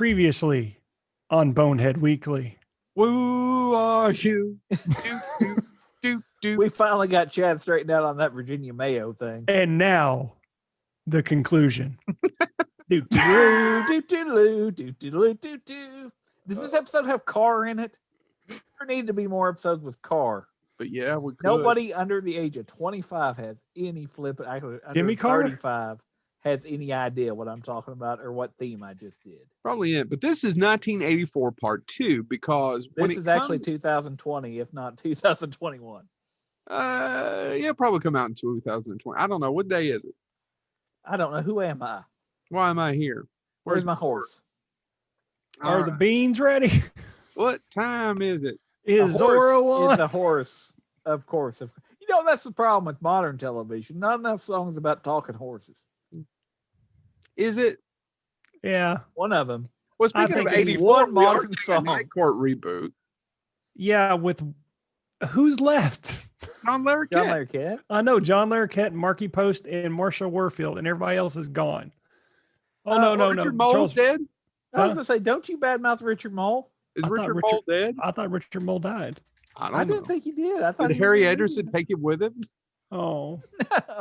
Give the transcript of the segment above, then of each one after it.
Previously on Bonehead Weekly. Who are you? Do, do, do, do. We finally got Chad straightened out on that Virginia Mayo thing. And now, the conclusion. Does this episode have car in it? There need to be more episodes with car. But yeah, we could. Nobody under the age of 25 has any flipping. Actually, under Jimmy Carr? 35 has any idea what I'm talking about or what theme I just did. Probably it. But this is 1984 part 2 because This is actually 2020, if not 2021. Yeah, probably come out in 2020. I don't know. What day is it? I don't know. Who am I? Why am I here? Where's my horse? Are the beans ready? What time is it? Is Zorro on? It's a horse, of course. You know, that's the problem with modern television. Not enough songs about talking horses. Is it? Yeah. One of them. Well, speaking of think it's 84, one we are modern doing a song. Night Court reboot. Yeah, with who's left? John Larroquette. John Larroquette. I know John Larroquette, Marky Post, and Marsha Warfield, and everybody else is gone. Oh, no. Richard Mole's Charles, dead? I was going to say, don't you badmouth Richard Mole? Is I thought Richard Richard- Mole dead? I thought Richard Mole died. I I don't know. didn't think he did. I thought Did he was Harry in the Anderson movie. take him with him? Oh.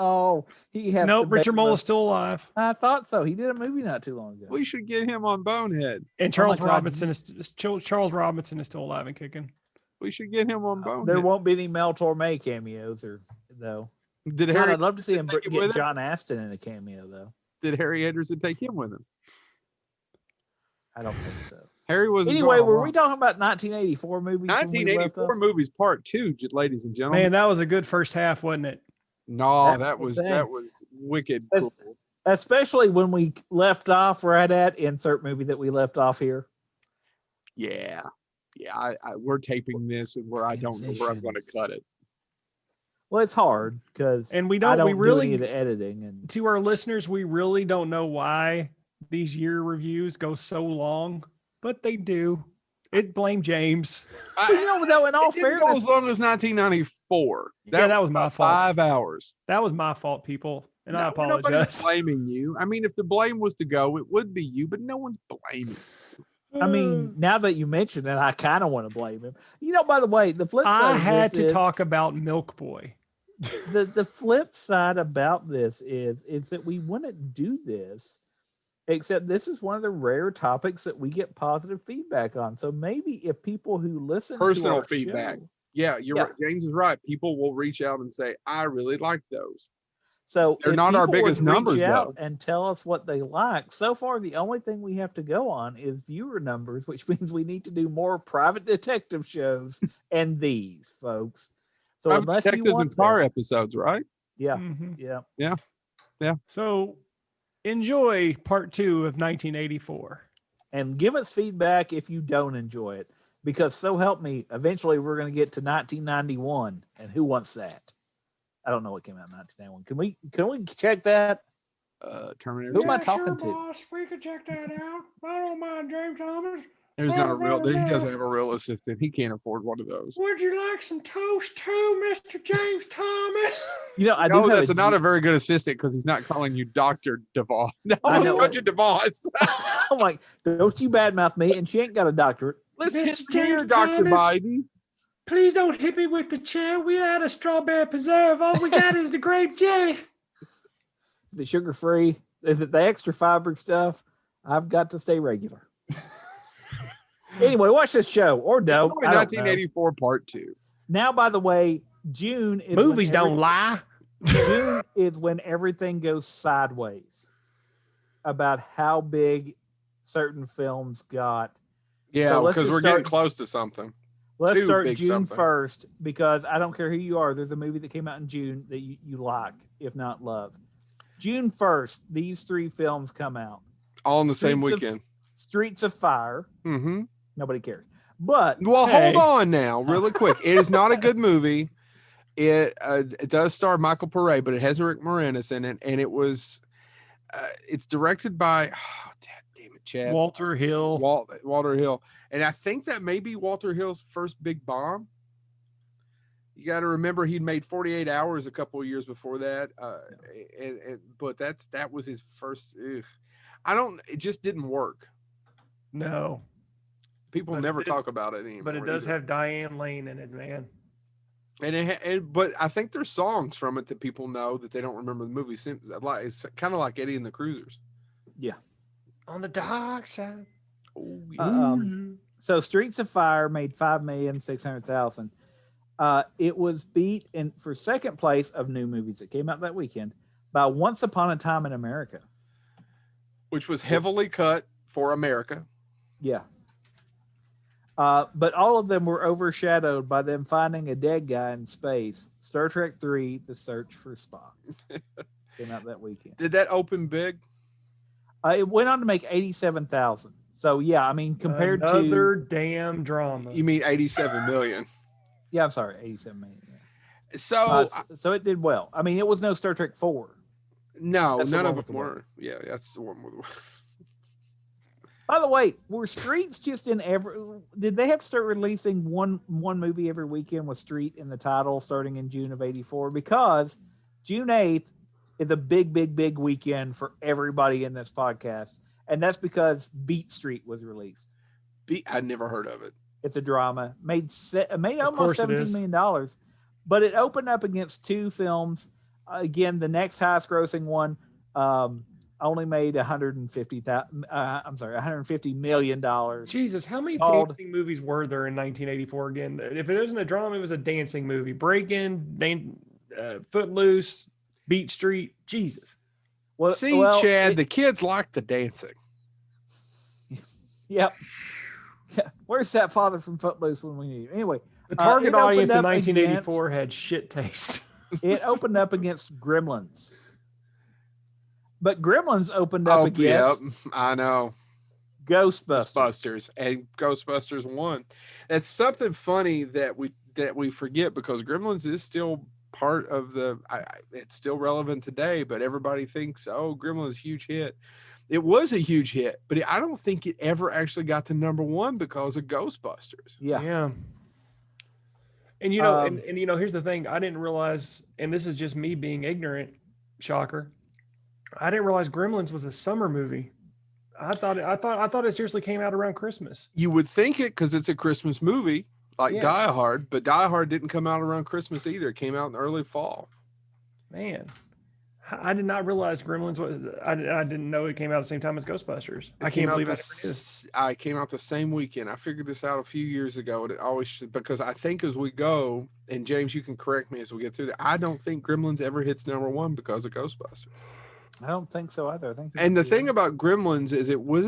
Oh, he has Nope, to Richard make Mole the- is still alive. I thought so. He did a movie not too long ago. We should get him on Bonehead. And Charles God. Robinson is Charles Robinson is still alive and kicking. We should get him on Bonehead. There won't be any Mel Torme cameos, though. Did God, Harry I'd love to see him take him with get him? John Aston in a cameo, though. Did Harry Anderson take him with him? I don't think so. Harry was Anyway, were we talking about 1984 movies? when we left 1984 off? movies part 2, ladies and gentlemen. Man, that was a good first half, wasn't it? No, That that was was the that thing. was wicked That's- cool. Especially when we left off right at insert movie that we left off here. Yeah. We're taping this and where I don't know where I'm going to Transitions. cut it. Well, it's hard because And we I don't- we do really- any of the editing and To our listeners, we really don't know why these year reviews go so long, but they do. It blame James. But, you know, though, in all It didn't go fairness, as long as 1994. That was my about fault. 5 hours. That was my fault, people, and I No, nobody's apologize. blaming you. I mean, if the blame was to go, it would be you, but no one's blaming. I mean, now that you mention it, I kind of want to blame him. You know, by the way, the flip side I of had this to is- talk about Milk Boy. the flip side about this is that we wouldn't do this, except this is one of the rare topics that we get positive feedback on. So maybe if people who listen Personal to our feedback. show, Yeah, you're Yeah. right. James is right. People will reach out and say, I really like those. so They're if not our people would biggest numbers, reach out though. and tell us what they like. So far, the only thing we have to go on is viewer numbers, which means we need to do more private detective shows and these folks. So Private unless you Detectives want and car that- episodes, right? yeah, Mhm. yeah. So enjoy part 2 of 1984. And give us feedback if you don't enjoy it, because so help me, eventually we're going to get to 1991, and who wants that? I don't know what came out in 1991. Can we check that? Terminator. Who am I 2. talking to? Boss. We can check that out. I don't mind, James Thomas. There's not a real. He doesn't have a real assistant. He can't afford one of those. Would you like some toast too, Mr. James Thomas? You know, I No, do have that's not a very good assistant because he's not calling you Doctor DeVos. No, I I know. called you DeVos. I'm like, don't you badmouth me, and she ain't got a doctorate. Let's Mr. hit here, James Dr. Thomas. Biden. Please don't hit me with the chair. We out of strawberry preserve. All we got is the grape jelly. Is it sugar free? Is it the extra fiber stuff? I've got to stay regular. Anyway, watch this show or don't. I don't know. 1984 part 2. Now, by the way, June is Movies when don't lie. June is when everything goes sideways about how big certain films got. Yeah, So let's because just we're start- getting close to something. Let's Too start big June something. 1st, because I don't care who you are. There's a movie that came out in June that you like, if not love. June 1st, these 3 films come out. All in the same Streets of- weekend. Streets of Fire. Mm-hmm. Nobody cares. But Well, Hey. hold on now, really quick. It is not a good movie. It does star Michael Pare, but it has Rick Moranis in it, and it's directed by damn it, Chad Walter Hill. Walter Hill, and I think that may be Walter Hill's first big bomb. You got to remember he'd made 48 Hours a couple of years before that, but that was his first. It just didn't work. No, People But it never did- talk about it anymore. but it does either. have Diane Lane in it, man. And but I think there's songs from it that people know that they don't remember the movie. It's kind of like Eddie and the Cruisers. Yeah. On the dark side. Oh, yeah. So Streets of Fire made 5,600,000. It was beat for second place of new movies that came out that weekend by Once Upon a Time in America. Which was heavily cut for America. Yeah. But all of them were overshadowed by them finding a dead guy in space. Star Trek III: The Search for Spock came out that weekend. Did that open big? It went on to make 87,000. So yeah, I mean compared Another to damn drama. You mean 87 million? yeah, I'm sorry, 87 million. Yeah. So So it did well. I mean, it was no Star Trek 4. no, That's the none one of with them the were. Yeah, that's the one with. By the way, were Streets just in every? Did they have to start releasing one movie every weekend with Street in the title starting in June of '84? Because June 8th is a big weekend for everybody in this podcast, and that's because Beat Street was released. I never heard of it. It's a drama made almost course it $17 is. million, but it opened up against two films. Again, the next highest grossing one. Only made $150 million. Jesus, how many Called- dancing movies were there in 1984 again? If it wasn't a drama, it was a dancing movie. Break-In, Footloose, Beat Street. Jesus. Well, See, well, Chad, it- the kids like the dancing. Yep. Yeah. Where's that father from Footloose when we need him? Anyway, The target it opened audience in up 1984 had shit taste. it opened up against Gremlins. But Gremlins opened up Oh, yep, against I know. Ghostbusters. Ghostbusters, and Ghostbusters won. That's something funny that we forget, because Gremlins is still part of the. It's still relevant today, but everybody thinks, oh, Gremlins huge hit. It was a huge hit, but I don't think it ever actually got to number one because of Ghostbusters. Yeah. And you know, Um, and you know, here's the thing. I didn't realize, and this is just me being ignorant, shocker. I didn't realize Gremlins was a summer movie. I thought it seriously came out around Christmas. You would think it because it's a Christmas movie like Yeah. Die Hard, but Die Hard didn't come out around Christmas either. It came out in early fall. Man, I did not realize Gremlins was. I didn't know it came out at the same time as Ghostbusters. I can't believe I never knew this. I came out the same weekend. I figured this out a few years ago, and it always should, because I think as we go, and James, you can correct me as we get through that. I don't think Gremlins ever hits number one because of Ghostbusters. I don't think so either. I think. And the thing about Gremlins is it was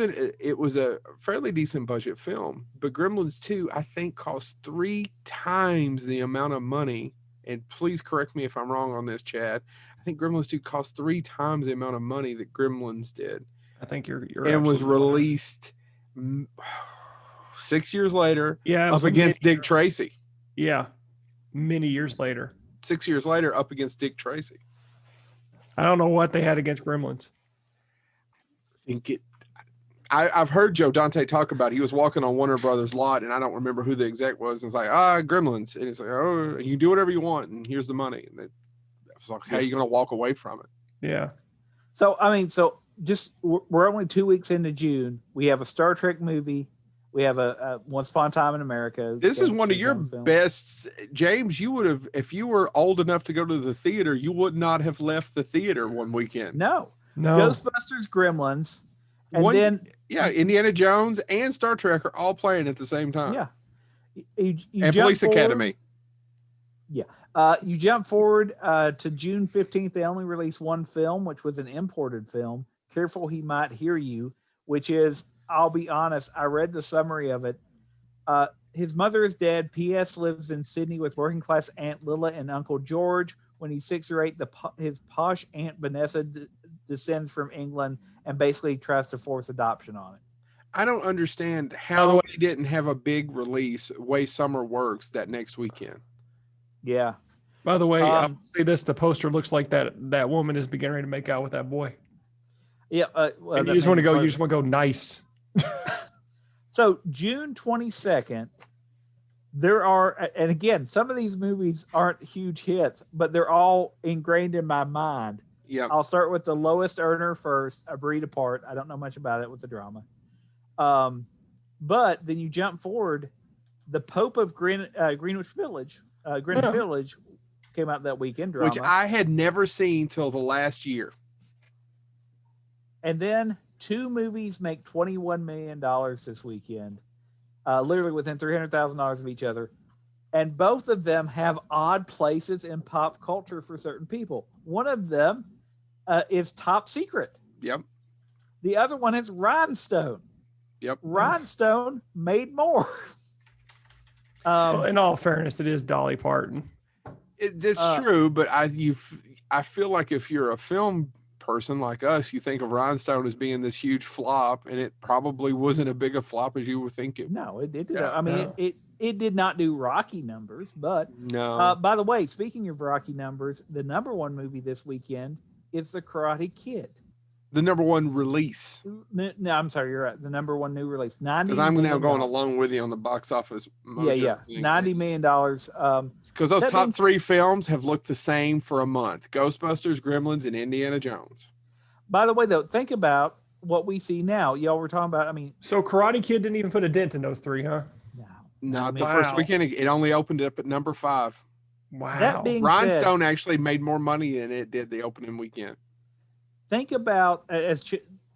a fairly decent budget film, but Gremlins 2, I think, cost 3 times the amount of money. And please correct me if I'm wrong on this, Chad. I think Gremlins 2 cost 3 times the amount of money that Gremlins did, I think you're and was absolutely right. released 6 years later Yeah, it up was against many Dick Tracy. Yeah, many years later. 6 years later up against Dick Tracy. I don't know what they had against Gremlins. I've heard Joe Dante talk about it. He was walking on Warner Brothers lot, and I don't remember who the exec was. And it's like, Gremlins. And it's like, oh, you do whatever you want, and here's the money. And it's like, how are you going to walk away from it? Yeah, So I mean, just we're only 2 weeks into June. We have a Star Trek movie. We have a Once Upon a Time in America. This is James one of your Cameron film. best, James. You would have, if you were old enough to go to the theater, you would not have left the theater one weekend. No, no, Ghostbusters, Gremlins, and One- then Yeah, Indiana Jones and Star Trek are all playing at the same time. yeah, you And jump Police forward- Academy. You jump forward to June 15th. They only released one film, which was an imported film, Careful He Might Hear You, which is, I'll be honest, I read the summary of it. His mother is dead. P.S. lives in Sydney with working class Aunt Lilla and Uncle George. When he's 6 or 8, his posh Aunt Vanessa descends from England and basically tries to force adoption on it. I don't understand By the how way- they didn't have a big release, Way Summer Works, that next weekend. Yeah. By the way, I'll Um, say this: the poster looks like that woman is beginning ready to make out with that boy. Yeah. Well, And that you just want to made go. me You just want to go nice. So June 22nd, there are, and again, some of these movies aren't huge hits, but they're all ingrained in my mind. Yeah. I'll start with the lowest earner first, A Breed Apart. I don't know much about it. It was a drama. But then you jump forward, the Pope of Greenwich Village, Yeah. Village came out that weekend drama. which I had never seen till the last year. And then 2 movies make $21 million this weekend, literally within $300,000 of each other. And both of them have odd places in pop culture for certain people. One of them is Top Secret. Yep. The other one is Rhinestone. Yep. Rhinestone made more. Well, in all fairness, it is Dolly Parton. That's true, but I feel like if you're a film person like us, you think of Rhinestone as being this huge flop, and it probably wasn't a big a flop as you would think it. No, it did. Yeah. I mean, No. it did not do Rocky numbers, but No. by the way, speaking of Rocky numbers, the number 1 movie this weekend is The Karate Kid. The number 1 release, No, I'm sorry, you're right. The number 1 new release, $90 because I'm now million. going along with you on the box office. Yeah, $90 million. Because those That top means- 3 films have looked the same for a month: Ghostbusters, Gremlins, and Indiana Jones. By the way, though, think about what we see now. Y'all were talking about. I mean, So Karate Kid didn't even put a dent in those 3, huh? no. Not the Wow. first weekend; it only opened up at number 5. Wow. That being said, Rhinestone actually made more money than it did the opening weekend. think about, as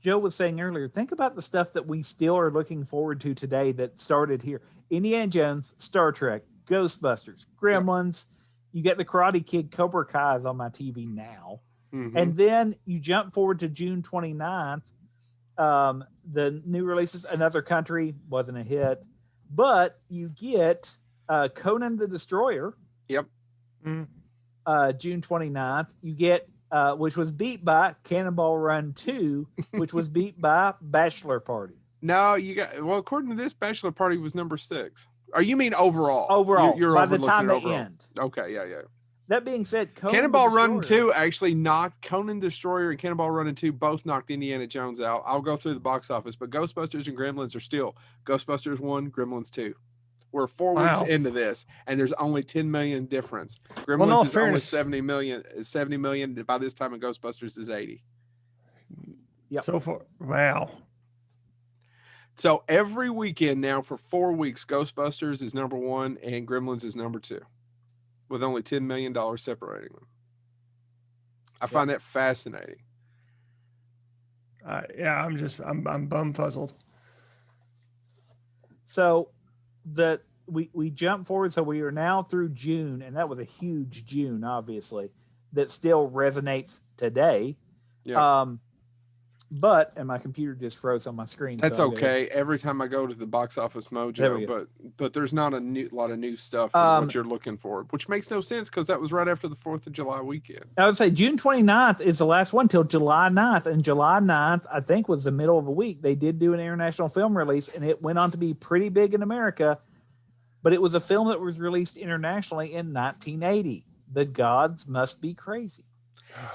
Joe was saying earlier, think about the stuff that we still are looking forward to today that started here. Indiana Jones, Star Trek, Ghostbusters, Gremlins. You get the Karate Kid, Cobra Kai is on my TV now. Mhm. And then you jump forward to June 29th. The new releases, Another Country wasn't a hit, but you get Conan the Destroyer, Mm. June 29th. You get, which was beat by Cannonball Run 2, which was beat by Bachelor Party. No, you got, well, according to this, Bachelor Party was number 6. Or you mean overall? Overall, You're by the overlooking time it they overall. end. Okay, yeah. That being said, Conan the Cannonball Run Destroyer- 2 actually knocked Conan Destroyer and Cannonball Run 2 both knocked Indiana Jones out. I'll go through the box office, but Ghostbusters and Gremlins are still Ghostbusters 1, Gremlins 2. We're 4 weeks Wow. into this, and there's only 10 million difference. Gremlins in all is fairness- only 70 million by this time, and Ghostbusters is 80. Yep. So far, wow. So every weekend now for 4 weeks, Ghostbusters is number 1 and Gremlins is number 2, with only $10 million separating them. I find that fascinating. Yeah, I'm bumfuzzled. So we jump forward. So we are now through June, and that was a huge June, obviously, that still resonates today. Yeah. But and my computer just froze on my screen. That's so I'm gonna- okay. Every time I go to the box office There we mojo, go. but there's not a lot of new stuff for what you're looking for, which makes no sense because that was right after the 4th of July weekend. I would say June 29th is the last one till July 9th. And July 9th, I think, was the middle of the week. They did do an international film release, and it went on to be pretty big in America. But it was a film that was released internationally in 1980. The Gods Must Be Crazy.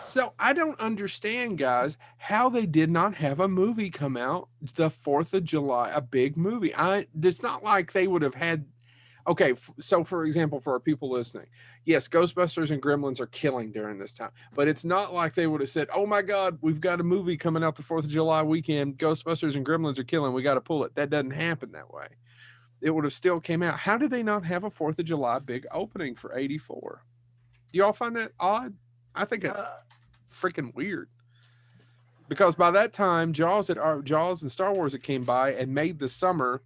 So I don't understand, guys, how they did not have a movie come out the 4th of July, a big movie. It's not like they would have had. Okay, so for example, for our people listening, yes, Ghostbusters and Gremlins are killing during this time, but it's not like they would have said, "Oh my God, we've got a movie coming out the 4th of July weekend. Ghostbusters and Gremlins are killing. We got to pull it." That doesn't happen that way. It would have still came out. How did they not have a 4th of July big opening for '84? Do y'all find that odd? I think that's freaking weird. Because by that time, Jaws and Star Wars had came by and made the summer,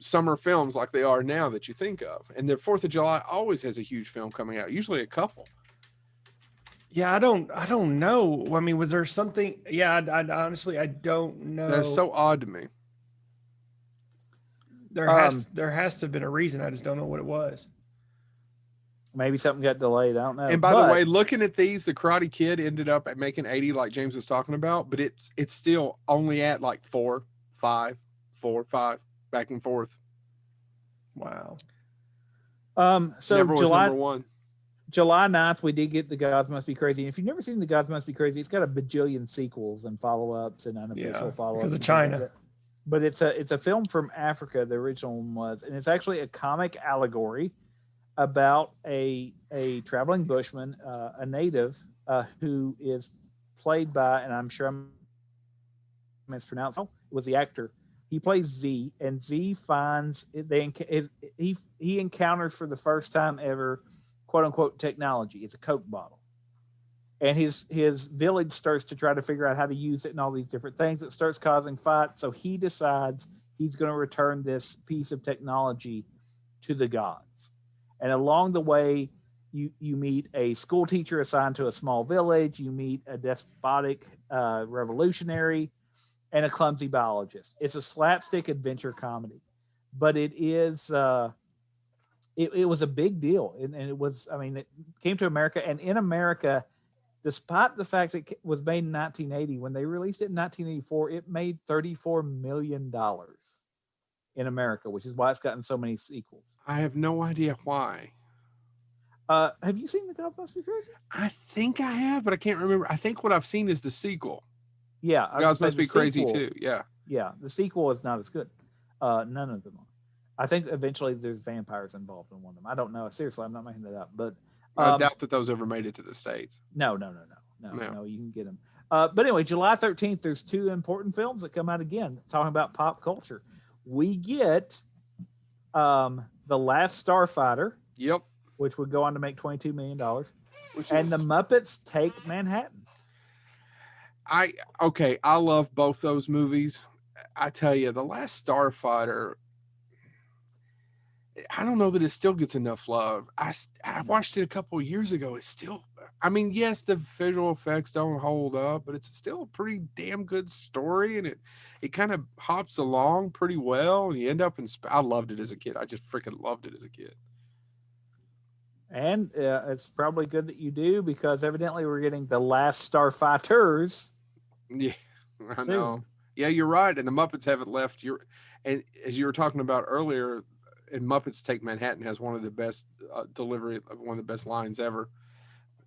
summer films like they are now that you think of. And the 4th of July always has a huge film coming out, usually a couple. Yeah, I don't know. I mean, was there something? Yeah, I honestly, I don't know. That's so odd to me. there has to have been a reason. I just don't know what it was. Maybe something got delayed. I don't know. And by the way, looking at these, the Karate Kid ended up at making 80, like James was talking about, but it's still only at like 4, 5, back and forth. Wow. So Never was number 1. July 9th, we did get The Gods Must Be Crazy. And if you've never seen The Gods Must Be Crazy, it's got a bajillion sequels and follow-ups and unofficial follow-ups. because of and things like China. that. But it's a film from Africa, the original one was, and it's actually a comic allegory about a traveling bushman, a native, who is played by, and I'm sure I'm mispronouncing, it was the actor. He plays Z, and Z finds he encounters for the first time ever, quote unquote, technology. It's a Coke bottle, and his village starts to try to figure out how to use it and all these different things. It starts causing fights, so he decides he's going to return this piece of technology to the gods. And along the way, you meet a school teacher assigned to a small village. You meet a despotic revolutionary and a clumsy biologist. It's a slapstick adventure comedy, but it is it was a big deal, and it was. I mean, it came to America, and in America, despite the fact it was made in 1980, when they released it in 1984, it made $34 million in America, which is why it's gotten so many sequels. I have no idea why. Have you seen The Gods Must Be Crazy? I think I have, but I can't remember. I think what I've seen is the sequel. Yeah, Gods Must Be Crazy too. Yeah. Yeah, the sequel is not as good. None of them are. I think eventually there's vampires involved in one of them. I don't know. Seriously, I'm not making that up. But I doubt that those ever made it to the States. No, you can get them. But anyway, July 13th, there's two important films that come out again, talking about pop culture. We get The Last Starfighter. Yep. Which would go on to make $22 million. And The Muppets Take Manhattan. I love both those movies. I tell you, The Last Starfighter, I don't know that it still gets enough love. I watched it a couple of years ago. It's still, I mean, yes, the visual effects don't hold up, but it's still a pretty damn good story, and it kind of hops along pretty well, and you end up in, I loved it as a kid. I just freaking loved it as a kid. And it's probably good that you do, because evidently we're getting The Last Starfighters. Yeah, I know. Yeah, you're right. And the Muppets haven't left. And as you were talking about earlier, and Muppets Take Manhattan has one of the best delivery of one of the best lines ever.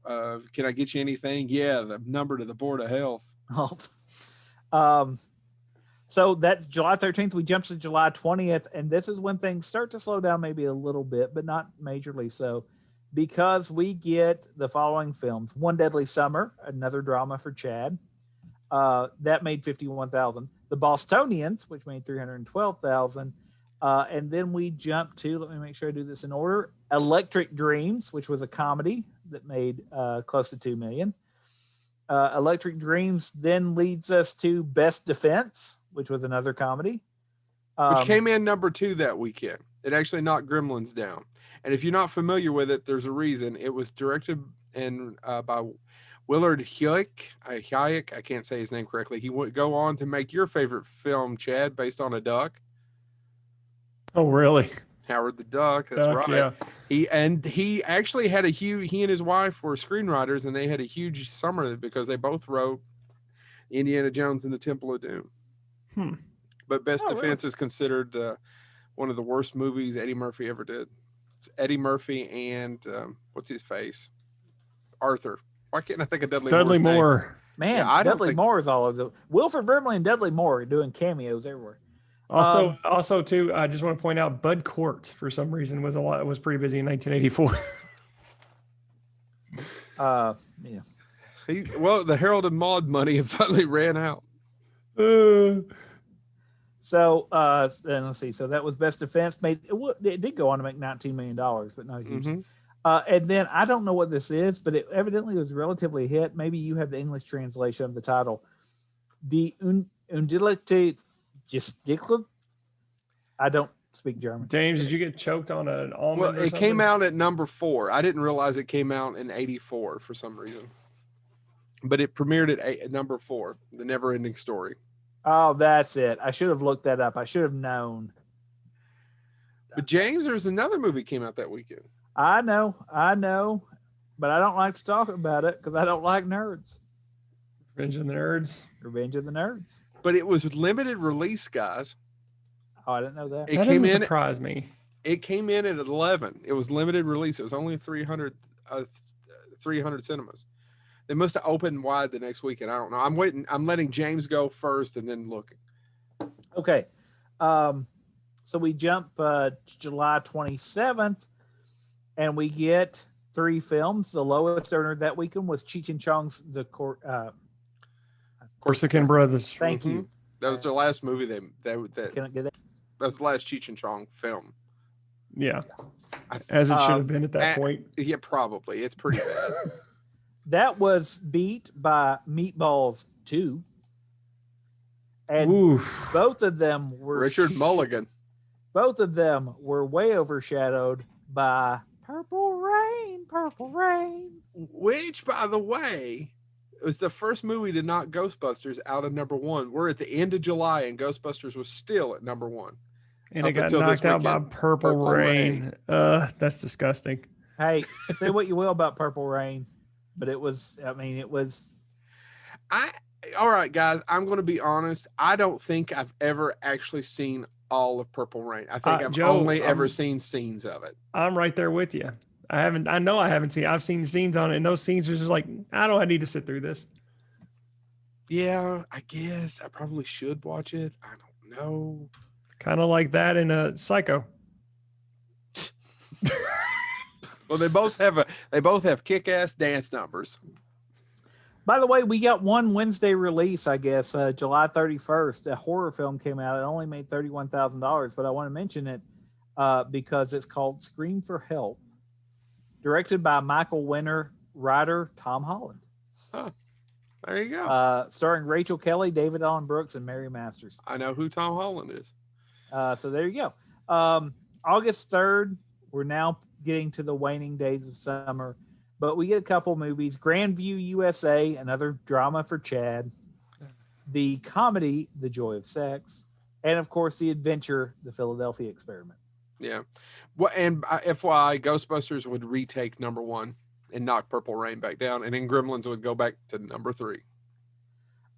Can I get you anything? Yeah, the number to the Board of Health. So that's July 13th. We jump to July 20th, and this is when things start to slow down maybe a little bit, but not majorly so, because we get the following films. One Deadly Summer, another drama for Chad. That made $51,000. The Bostonians, which made $312,000. And then we jump to, let me make sure I do this in order, Electric Dreams, which was a comedy that made close to $2 million. Electric Dreams then leads us to Best Defense, which was another comedy. Which came in number 2 that weekend. It actually knocked Gremlins down. And if you're not familiar with it, there's a reason. It was directed by Willard Huyck. I can't say his name correctly. He would go on to make your favorite film, Chad, based on a duck. Oh, really? Howard the Duck. That's Duck, right. Yeah. He actually had he and his wife were screenwriters, and they had a huge summer because they both wrote Indiana Jones and the Temple of Doom. But Best Defense is considered one of the worst movies Eddie Murphy ever did. It's Eddie Murphy and what's his face? Arthur. Why can't I think of Dudley Moore? Man, yeah, Dudley Moore is all over the Wilford Brimley and Dudley Moore are doing cameos everywhere. Also, too, I just want to point out Bud Cort for some reason was pretty busy in 1984. Yeah. The Harold and Maude money finally ran out. So then let's see. So that was Best Defense. It did go on to make $19 million, but not huge. And then I don't know what this is, but it evidently was relatively a hit. Maybe you have the English translation of the title. The Undilikte Gestiklung. I don't speak German. James, did you get choked on an almond? Well, it came out at number 4. I didn't realize it came out in 84 for some reason. But it premiered at number 4, The Never Ending Story. Oh, that's it. I should have looked that up. I should have known. But James, there's another movie came out that weekend. I know, but I don't like to talk about it because I don't like nerds. Revenge of the Nerds. But it was limited release, guys. Oh, I didn't know that. That doesn't surprise me. It came in at 11. It was limited release. It was only 300 cinemas. They must have opened wide the next weekend. I don't know. I'm waiting. I'm letting James go first and then looking. Okay. So we jump July 27th, and we get 3 films. The lowest earner that weekend was Cheech and Chong's The Corsican Brothers. Thank you. That was their last movie. That Can I get it? was the last Cheech and Chong film. Yeah, I- as it should Um, have been at that point. Yeah, probably. It's pretty bad. That was beat by Meatballs 2. And Oof. both of them were Richard Mulligan. Both of them were way overshadowed by Purple Rain, Purple Rain. Which, by the way, was the first movie to knock Ghostbusters out of number one. We're at the end of July, and Ghostbusters was still at number one. And up it got until this knocked out by weekend. Purple, Purple Rain. That's disgusting. Hey, say what you will about Purple Rain, but it was All right, guys, I'm going to be honest. I don't think I've ever actually seen all of Purple Rain. I think I've Joe, only ever seen scenes of it. I'm right there with you. I know I haven't seen. I've seen scenes on it, and those scenes are just like, I need to sit through this. Yeah, I guess I probably should watch it. I don't know. Kind of like that in a Psycho. Well, they both have kick-ass dance numbers. By the way, we got one Wednesday release, I guess, July 31st. A horror film came out. It only made $31,000, but I want to mention it because it's called Scream for Help, directed by Michael Winner, writer Tom Holland. Huh. There you go. Starring Rachel Kelly, David Allen Brooks, and Mary Masters. I know who Tom Holland is. So there you go. August 3rd, we're now getting to the waning days of summer, but we get a couple movies. Grandview USA, another drama for Chad. The comedy, The Joy of Sex. And of course, the adventure, The Philadelphia Experiment. Yeah. Well, and FYI, Ghostbusters would retake number one and knock Purple Rain back down, and then Gremlins would go back to number 3.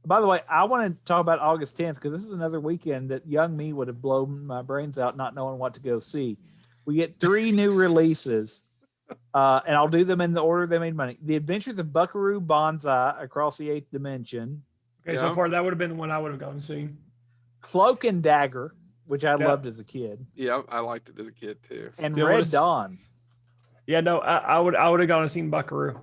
By the way, I want to talk about August 10th because this is another weekend that young me would have blown my brains out not knowing what to go see. We get 3 new releases, and I'll do them in the order they made money. The Adventures of Buckaroo Banzai Across the Eighth Dimension. Okay, so far that would have been the one I would have gone and seen. Cloak and Dagger, which I loved as a kid. Yeah, I liked it as a kid too. And Still Red would've- Dawn. Yeah, no, I would have gone and seen Buckaroo.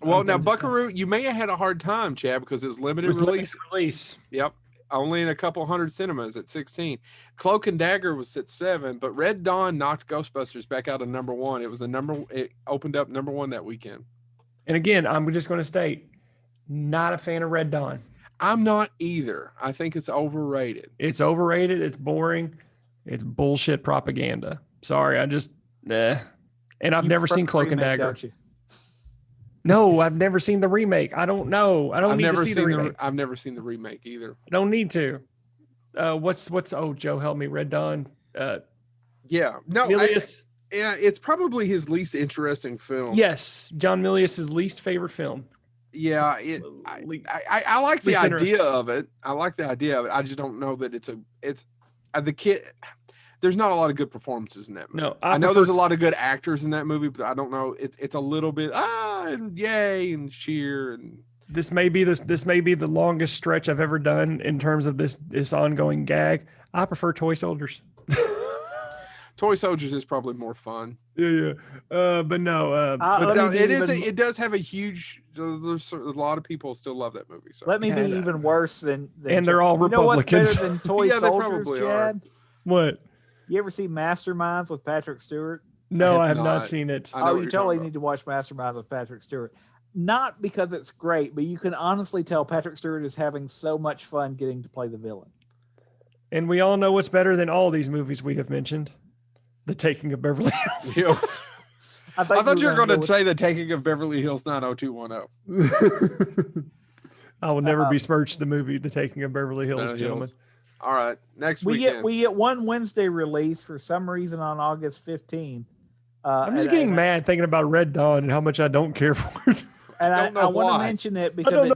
Well, now I'm just- Buckaroo, you may have had a hard time, Chad, because it's It limited was release. limited release. Yep. Only in a couple hundred cinemas at 16. Cloak and Dagger was at 7, but Red Dawn knocked Ghostbusters back out of number 1. It opened up number 1 that weekend. And again, I'm just going to state, not a fan of Red Dawn. I'm not either. I think it's overrated. It's overrated. It's boring. It's bullshit propaganda. Sorry, And I've You never prefer seen the Cloak and remake, Dagger. don't you? No, I've never seen the remake. I don't know. I don't need to see the remake. I've never seen the remake either. I don't need to. What's oh, Joe, help me. Red Dawn. Yeah. No, Milius. yeah, it's probably his least interesting film. Yes, John Milius's least favorite film. Yeah, I like the Least idea interesting. of it. I like the idea of it. I just don't know that it's the kid. There's not a lot of good performances in that movie. No, I know there's a lot of good actors in that movie, but I don't know. It's a little bit and yay and cheer and This may be the longest stretch I've ever done in terms of this ongoing gag. I prefer Toy Soldiers. Toy Soldiers is probably more fun. Yeah. But no. But let no, me be it does have a huge. There's a lot of people still love that movie. So Let me be And, even worse than and they're all You know what's Republicans. better than Toy Yeah, they Soldiers, probably are. Chad? What? You ever see Masterminds with Patrick Stewart? No, I I have have not not. seen it. I know Oh, what you you're totally talking need to watch Masterminds with Patrick Stewart. Not because it's great, but you can honestly tell Patrick Stewart is having so much fun getting to play the villain. And we all know what's better than all these movies we have mentioned. The Taking of Beverly Hills. Hills. I thought you were going to say The Taking of Beverly Hills 90210. I will never besmirch the movie The Taking of Beverly Hills, Beverly gentlemen. Hills. All right, next we weekend. get one Wednesday release for some reason on August 15th. I'm just getting mad thinking about Red Dawn and how much I don't care for it. And don't know I want to why. mention it don't because know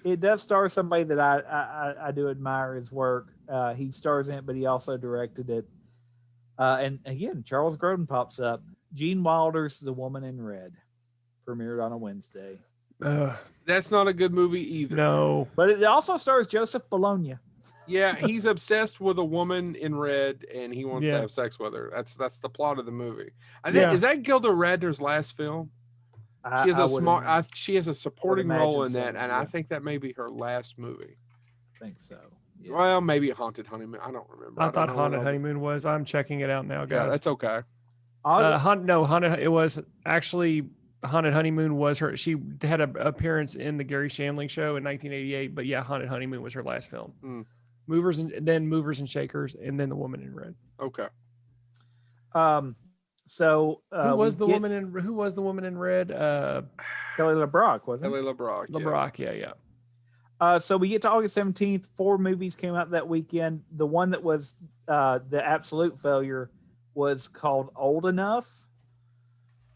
it does star somebody that I do admire his work. He stars in it, but he also directed it. And again, Charles Grodin pops up. Gene Wilder's The Woman in Red premiered on a Wednesday. That's not a good movie either. No. But it also stars Joseph Bologna. Yeah, he's obsessed with a woman in red, and he wants to Yeah. have sex with her. That's the plot of the movie. I think is that Gilda Radner's last film. She has she has a supporting role in imagine that, so, and yeah. I think that may be her last movie. think so. Yeah. Well, maybe Haunted Honeymoon. I don't remember. I don't thought know Haunted what all the- Honeymoon was. I'm checking it out now, Yeah, guys. that's okay. Haunted. It was actually Haunted Honeymoon was her. She had an appearance in the Gary Shandling show in 1988. But yeah, Haunted Honeymoon was her last film. Mm. Movers and Shakers, and then The Woman in Red. Okay. So Who was the we get woman in Who was the woman in Red? Kelly LeBrock, wasn't it? Kelly LeBrock. yeah. LeBrock. Yeah. So we get to August 17th. 4 movies came out that weekend. The one that was the absolute failure was called Old Enough.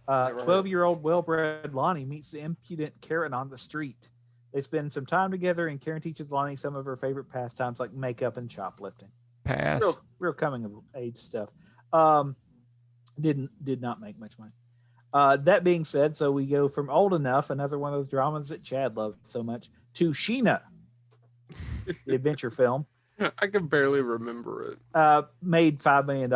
Never heard. 12-year-old well-bred Lonnie meets the impudent Karen on the street. They spend some time together, and Karen teaches Lonnie some of her favorite pastimes like makeup and shoplifting. Pass. Real coming of age stuff. Did not make much money. That being said, so we go from Old Enough, another one of those dramas that Chad loved so much, to Sheena, the adventure film. I can barely remember it. Made $5 million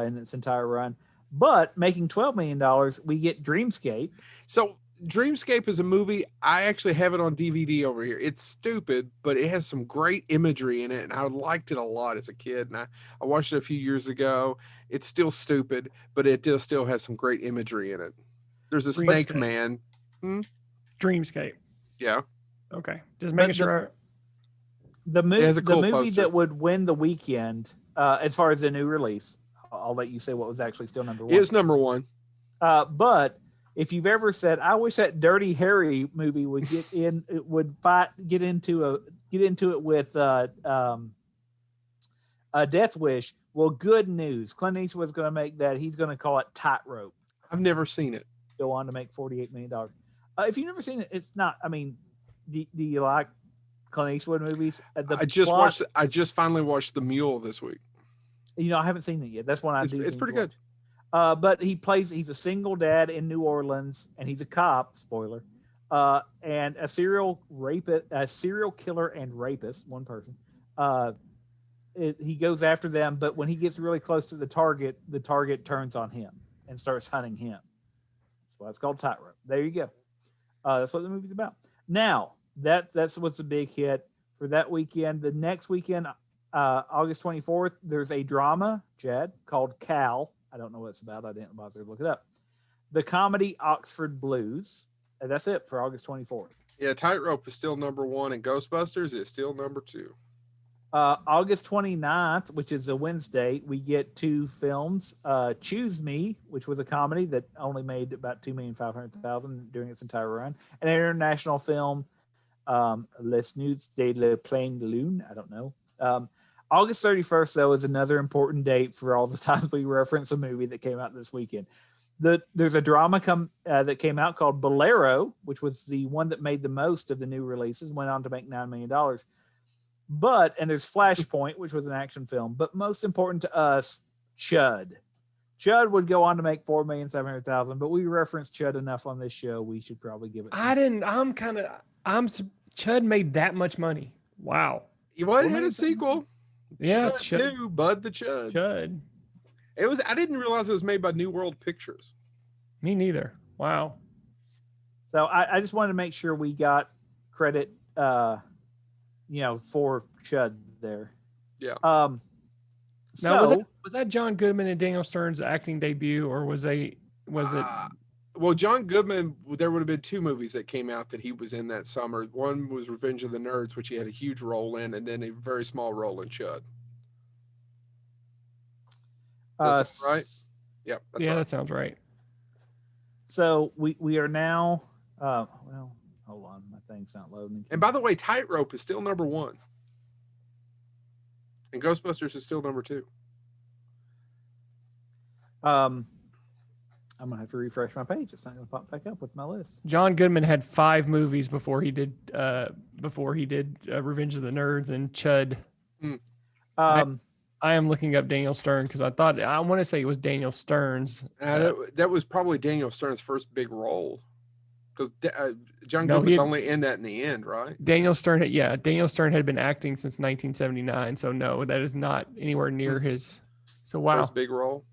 in its entire run, but making $12 million, we get Dreamscape. So Dreamscape is a movie. I actually have it on DVD over here. It's stupid, but it has some great imagery in it, and I liked it a lot as a kid. And I watched it a few years ago. It's still stupid, but it still has some great imagery in it. There's a snake Dreamscape. man. Dreamscape. Yeah. Okay, just making the- sure. The, It has a cool movie poster. that would win the weekend, as far as the new release. I'll let you say what was actually still number one. It was number one. But if you've ever said, "I wish that Dirty Harry movie would get in, it would get into it with a Death Wish," well, good news. Clint Eastwood's going to make that. He's going to call it Tightrope. I've never seen it. Go on to make $48 million. If you've never seen it, it's not. I mean, do you like Clint Eastwood movies? I just finally watched The Mule this week. I haven't seen it yet. That's one I It's do. it's need pretty to good. watch. But he's a single dad in New Orleans, and he's a cop, spoiler, and a serial killer and rapist, one person. He goes after them, but when he gets really close to the target turns on him and starts hunting him. That's why it's called Tightrope. There you go. That's what the movie's about. Now, that's what's a big hit for that weekend. The next weekend, August 24th, there's a drama, Chad, called Cal. I don't know what it's about. I didn't bother to look it up. The comedy Oxford Blues. And that's it for August 24th. Yeah, Tightrope is still number one, and Ghostbusters is still number two. August 29th, which is a Wednesday, we get 2 films. Choose Me, which was a comedy that only made about $2,500,000 during its entire run. An international film, Les Nuits de la Plaine de Lune. I don't know. August 31st, though, is another important date for all the times we reference a movie that came out this weekend. There's a drama that came out called Bolero, which was the one that made the most of the new releases, went on to make $9 million. And there's Flashpoint, which was an action film. But most important to us, Chud. Chud would go on to make $4,700,000, but we referenced Chud enough on this show. We should probably give it. Chud made that much money. Wow. What had a sequel? Yeah, Chud 2, Bud the Chud. Chud. I didn't realize it was made by New World Pictures. Me neither. Wow. So I just wanted to make sure we got credit, for Chud there. Yeah. Now, was that John Goodman and Daniel Stern's acting debut, or was it? Well, John Goodman, there would have been 2 movies that came out that he was in that summer. One was Revenge of the Nerds, which he had a huge role in, and then a very small role in Chud. Does that sound right? Yep. That's right. That sounds right. So we are now. Well, hold on, my thing's not loading. And by the way, Tightrope is still number 1. And Ghostbusters is still number 2. I'm gonna have to refresh my page. It's not gonna pop back up with my list. John Goodman had 5 movies before he did Revenge of the Nerds and Chud. I am looking up Daniel Stern because I want to say it was Daniel Stern's. That was probably Daniel Stern's first big role, because John No, Goodman's only in that in the end, right? Daniel Stern had been acting since 1979. So no, that is not anywhere near his. So wow, First big role.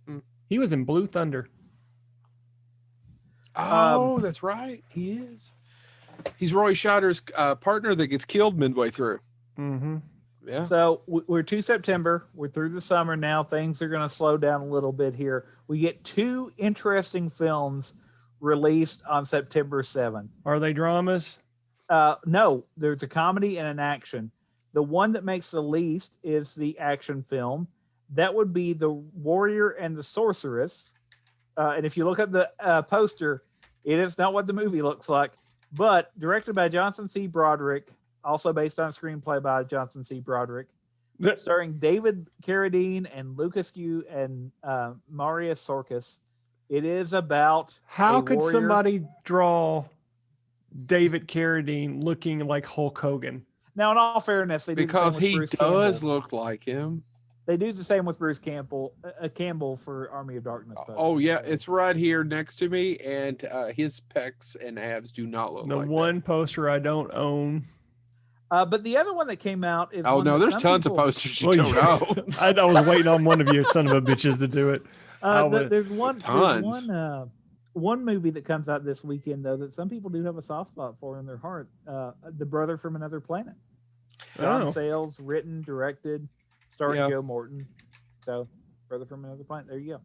he was in Blue Thunder. Oh, that's right. He is. He's Roy Scheider's partner that gets killed midway through. Mm-hmm. Yeah. So we're to September. We're through the summer now. Things are going to slow down a little bit here. We get 2 interesting films released on September 7th. Are they dramas? No, there's a comedy and an action. The one that makes the least is the action film. That would be The Warrior and the Sorceress. And if you look at the poster, it is not what the movie looks like, but directed by Johnson C. Broderick, also based on a screenplay by Johnson C. Broderick, starring David Carradine and Lucas Q and Maria Sorkis. It is about How a could warrior- somebody draw David Carradine looking like Hulk Hogan? Now, in all fairness, they do the Because same with he Bruce does Campbell. look like him. They do the same with Bruce Campbell for Army of Darkness. Oh posters, yeah, so. it's right here next to me, and his pecs and abs do not look The like one poster I don't own. But the other one that came out is that. Oh one no, that there's some tons people- of posters you Well, don't know. I was waiting on one of you son of a bitches to do it. There's one. Tons. There's one movie that comes out this weekend though that some people do have a soft spot for in their heart. The Brother from Another Planet. John Oh. Sayles, written, directed, starring Yeah. Joe Morton. So, Brother from Another Planet. There you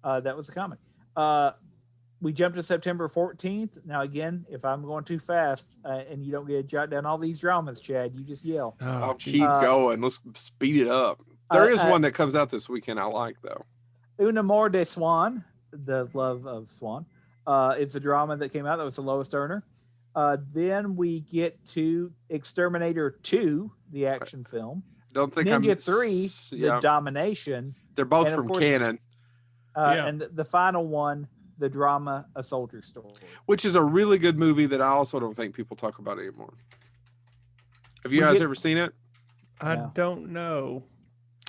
go. That was a comment. We jumped to September 14th. Now, again, if I'm going too fast and you don't get to jot down all these dramas, Chad, you just yell. I'll gee. keep going. Let's speed it up. There is uh, one that comes out this weekend I like though. Un Amour de Swan, The Love of Swan. It's a drama that came out that was the lowest earner. Then we get to Exterminator 2, the action film. Don't think Ninja 3, The Yeah, Domination. they're both and of from course- Canon, Yeah. And the final one, the drama A Soldier Story. which is a really good movie that I also don't think people talk about anymore. Have you We guys get- ever seen it? I No. don't know.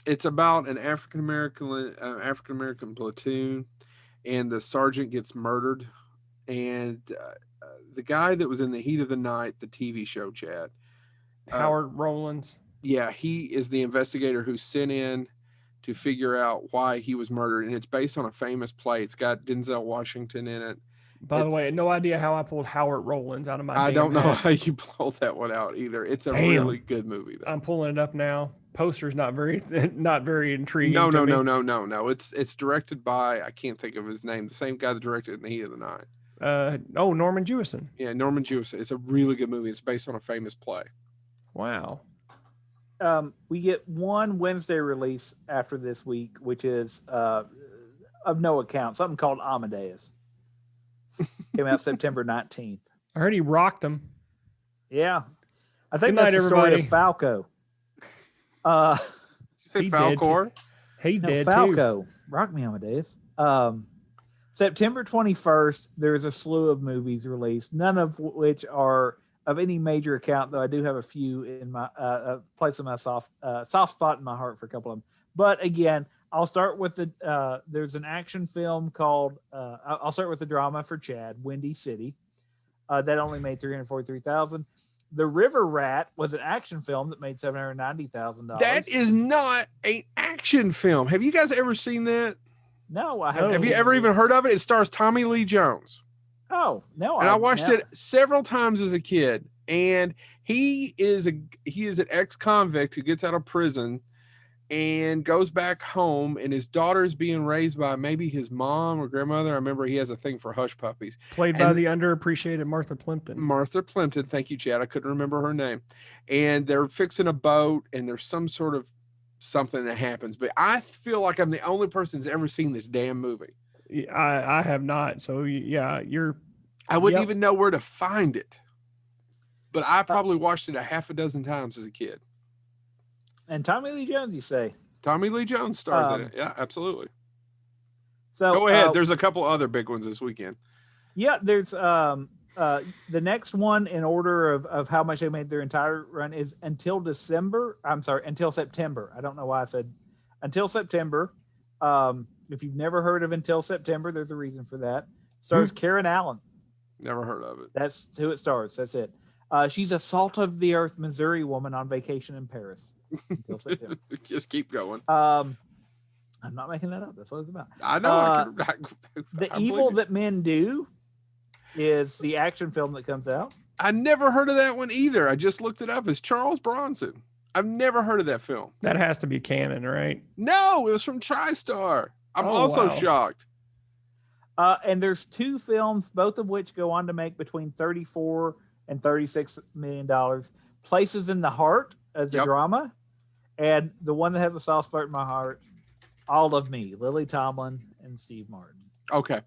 It's about an African American platoon, and the sergeant gets murdered, and the guy that was in The Heat of the Night, the TV show, Chad. Howard Rollins. Yeah, he is the investigator who's sent in to figure out why he was murdered, and it's based on a famous play. It's got Denzel Washington in it. By the It's- way, no idea how I pulled Howard Rollins out of my. I damn don't know hat. how you pulled that one out either. It's a Damn. really good movie, though. I'm pulling it up now. Poster's not very intriguing. No, to me. no. It's directed by, I can't think of his name, the same guy that directed In the Heat of the Night. Norman Jewison. Yeah, Norman Jewison. It's a really good movie. It's based on a famous play. Wow. We get one Wednesday release after this week, which is of no account, something called Amadeus. Came out September 19th. I heard he rocked him. Yeah. I think Good night, that's the story of everybody. Falco. Did you say He did too. Falcor? He No, did too. Falco. Rock me Amadeus. September 21st, there's a slew of movies released, none of which are of any major account, though I do have a few in my place in my soft spot in my heart for a couple of them. But again, I'll start with the there's an action film called I'll start with the drama for Chad, Windy City. That only made $343,000. The River Rat was an action film that made $790,000. That is not an action film. Have you guys ever seen that? no, I No. haven't. Have you seen ever it. even heard of it? It stars Tommy Lee Jones. Oh no! And I watched now- it several times as a kid. And he is an ex-convict who gets out of prison and goes back home, and his daughter's being raised by maybe his mom or grandmother. I remember he has a thing for hush puppies. Played by And- the underappreciated Martha Plimpton. Martha Plimpton, thank you, Chad. I couldn't remember her name. And they're fixing a boat, and there's some sort of something that happens. But I feel like I'm the only person that's ever seen this damn movie. I have not. So yeah, you're. I wouldn't Yep. even know where to find it. But I probably watched it a half a dozen times as a kid. And Tommy Lee Jones, you say? Tommy Lee Jones stars in it. Yeah, absolutely. So Go ahead. There's a couple other big ones this weekend. yeah, there's the next one in order of how much they made their entire run is until September. I don't know why I said until September. If you've never heard of Until September, there's a reason for that. Stars Karen Allen. Never heard of it. That's who it stars. That's it. She's a salt of the earth Missouri woman on vacation in Paris. Until September. Just keep going. I'm not making that up. That's what it's about. I know. The I Evil believe you. That Men Do is the action film that comes out. I never heard of that one either. I just looked it up. It's Charles Bronson. I've never heard of that film. That has to be canon, right? No, it was from TriStar. I'm Oh, also wow. shocked. And there's 2 films, both of which go on to make between $34 and $36 million. Places in the Heart as a Yep. drama, and the one that has a soft spot in my heart, All of Me, Lily Tomlin and Steve Martin. Okay.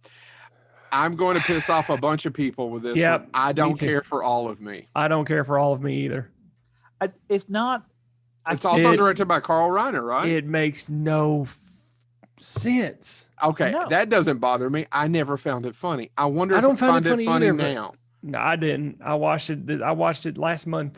I'm going to piss off a bunch of people with this Yep, one. I me don't too. care for All of Me. I don't care for All of Me either. It's not. It's also It- directed by Carl Reiner, right? It makes no sense. Okay, No. that doesn't bother me. I never found it funny. I wonder I if don't I find find it it funny funny either, but- now. No, I didn't. I watched it. I watched it last month.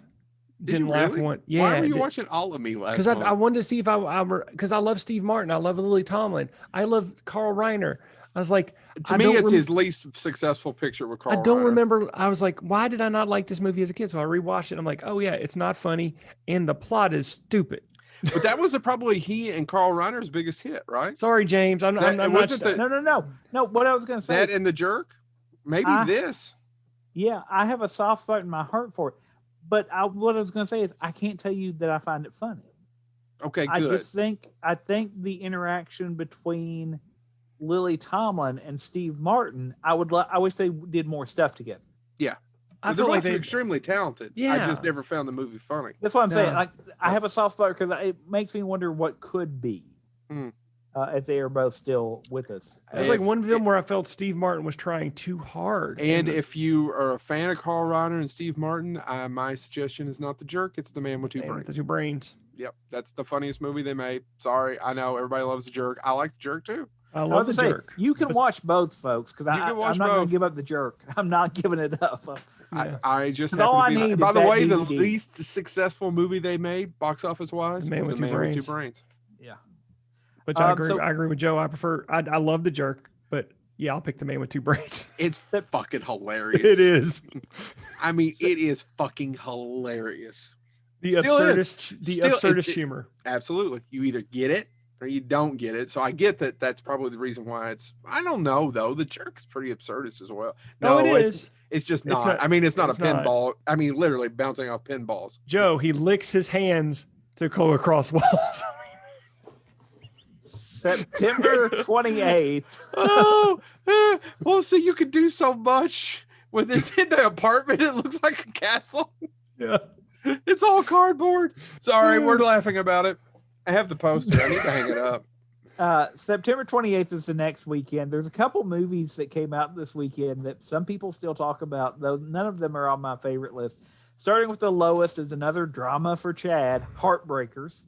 Did Didn't you laugh really? one. Yeah, Why were you watching All of Me last because month? I wanted to see if I because I love Steve Martin. I love Lily Tomlin. I love Carl Reiner. I was like, To I me, don't it's rem- his least successful picture with Carl I don't Reiner. remember. I was like, why did I not like this movie as a kid? So I rewatched it. I'm like, oh yeah, it's not funny, and the plot is stupid. But that was probably he and Carl Reiner's biggest hit, right? Sorry, James. I'm That- not. wasn't the- No. What I was going to say, That and The Jerk? Maybe I- this. yeah, I have a soft spot in my heart for it. But what I was going to say is, I can't tell you that I find it funny. Okay, I good. just think the interaction between Lily Tomlin and Steve Martin, I wish they did more stuff together. I They're feel like both they. extremely talented. I Yeah. just never found the movie funny. That's what I'm saying. No. Like, I have a soft spot because it makes me wonder what could be, Mm. as they are both still with us. It was like If- one film where I felt Steve Martin was trying too hard. And the- if you are a fan of Carl Reiner and Steve Martin, my suggestion is not The Jerk. It's The Man with Two and Brains. the two brains. Yep, that's the funniest movie they made. Sorry, I know everybody loves The Jerk. I like The Jerk too. I I love the was gonna say, jerk. you can watch both, folks, because You I'm can watch not going both. to give up the jerk. I'm not giving it up. Yeah. I just 'Cause all happen to I be. need By is the that way, the DVD. least successful movie they made, box office wise, The Man was with The Two Man with Two Brains. Brains. Yeah. Which I agree. so- I agree with Joe. I prefer. I love the jerk, but yeah, I'll pick the man with two brains. It's That- fucking hilarious. It is I mean, it is fucking hilarious. the Still is. absurdist. The Still, absurdist it- humor. Absolutely. You either get it or you don't get it. So I get that that's probably the reason why it's, I don't know though. The Jerk's pretty absurdist as well. No, it it's, is. It's just It's not. not- I mean, it's not a it's not. pinball. I mean, literally bouncing off pinballs. Joe, he licks his hands to go across walls. September 28th. Oh, well, see, you could do so much with this in the apartment. It looks like a castle. yeah. It's all cardboard. Sorry, we're laughing about it. I have the poster. I need to hang it up. September 28th is the next weekend. There's a couple movies that came out this weekend that some people still talk about, though none of them are on my favorite list. Starting with the lowest is another drama for Chad, Heartbreakers.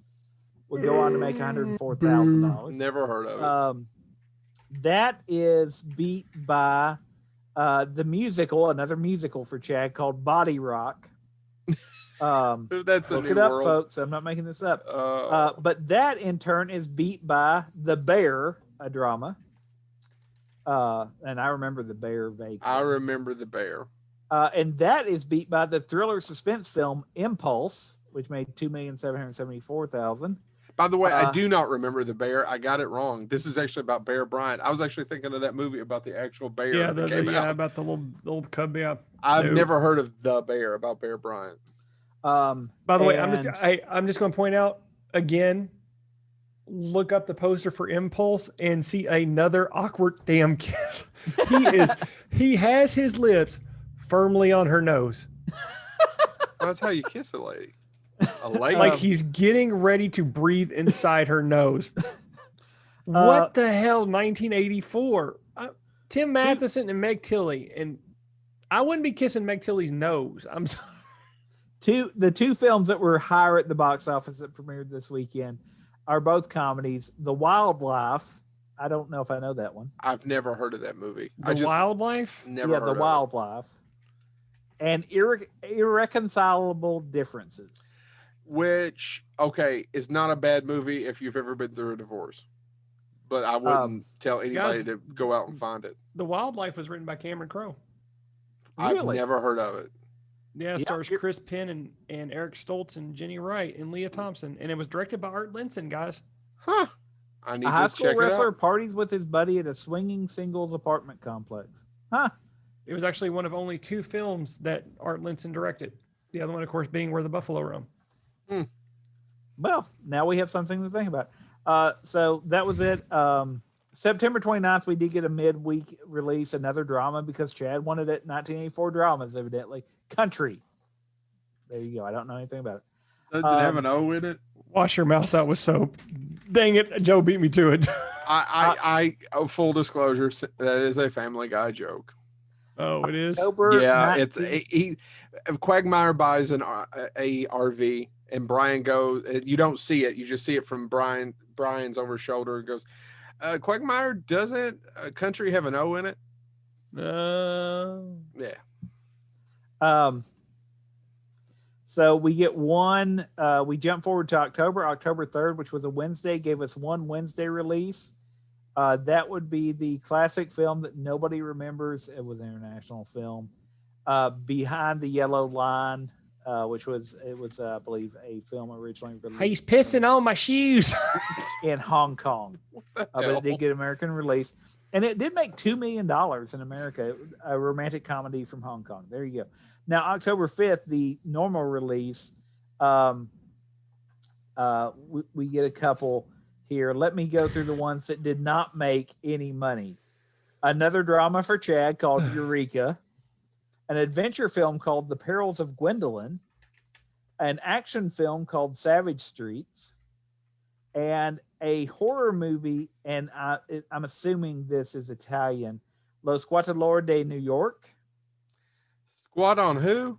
Would go on to make $104,000. Never heard of it. That is beat by the musical, another musical for Chad called Body Rock. That's a Look new it up, world. folks. I'm not making this up. Uh, But that in turn is beat by The Bear, a drama. And I remember The Bear vaguely. I remember the bear. And that is beat by the thriller suspense film Impulse, which made $2,774,000. By the way, I Uh, do not remember the bear. I got it wrong. This is actually about Bear Bryant. I was actually thinking of that movie about the actual bear Yeah, that came out. about the little cub. Yeah. I've no. never heard of the bear about Bear Bryant. By the way, and- I'm just going to point out again. Look up the poster for Impulse and see another awkward damn kiss. He has his lips firmly on her nose, That's how you kiss a lady. A lady. like he's getting ready to breathe inside her nose. What the hell? 1984. Tim Matheson and Meg Tilly, and I wouldn't be kissing Meg Tilly's nose. I'm sorry. The two films that were higher at the box office that premiered this weekend are both comedies. The Wildlife. I don't know if I know that one. I've never heard of that movie. I The just Wildlife. never Yeah, heard The of it. Wildlife. And Irreconcilable Differences. Which, okay, is not a bad movie if you've ever been through a divorce. But I wouldn't tell anybody guys- to go out and find it. The Wildlife was written by Cameron Crowe. I've Really? never heard of it. Yeah, it Yeah, stars you're- Chris Penn and Eric Stoltz and Jenny Wright and Leah Thompson, and it was directed by Art Linson, guys. Huh. I need A high to school check wrestler it out. parties with his buddy at a swinging singles apartment complex. Huh. It was actually one of only two films that Art Linson directed. The other one, of course, being Where the Buffalo Roam. Well, now we have something to think about. So that was it. September 29th, we did get a midweek release, another drama because Chad wanted it. 1984 dramas, evidently. Country. There you go. I don't know anything about it. Does it have an O in it? Wash your mouth out with soap. Dang it. Joe beat me to it. Full disclosure, that is a Family Guy joke. Oh, it is? October Yeah, 19th. Quagmire buys a RV, and Brian goes. You don't see it; you just see it from Brian's over his shoulder. And goes, Quagmire, doesn't Country have an O in it? Yeah. So we get one. We jump forward to October 3rd, which was a Wednesday, gave us one Wednesday release. That would be the classic film that nobody remembers. It was an international film. Behind the Yellow Line, which was, I believe, a film originally released. He's pissing on my shoes. In Hong Kong. But it did get American release. And it did make $2 million in America, a romantic comedy from Hong Kong. There you go. Now, October 5th, the normal release, we get a couple here. Let me go through the ones that did not make any money. Another drama for Chad called Eureka. An adventure film called The Perils of Gwendolyn. An action film called Savage Streets. And a horror movie, and I'm assuming this is Italian, Lo Squattalore de New York. Squad on who?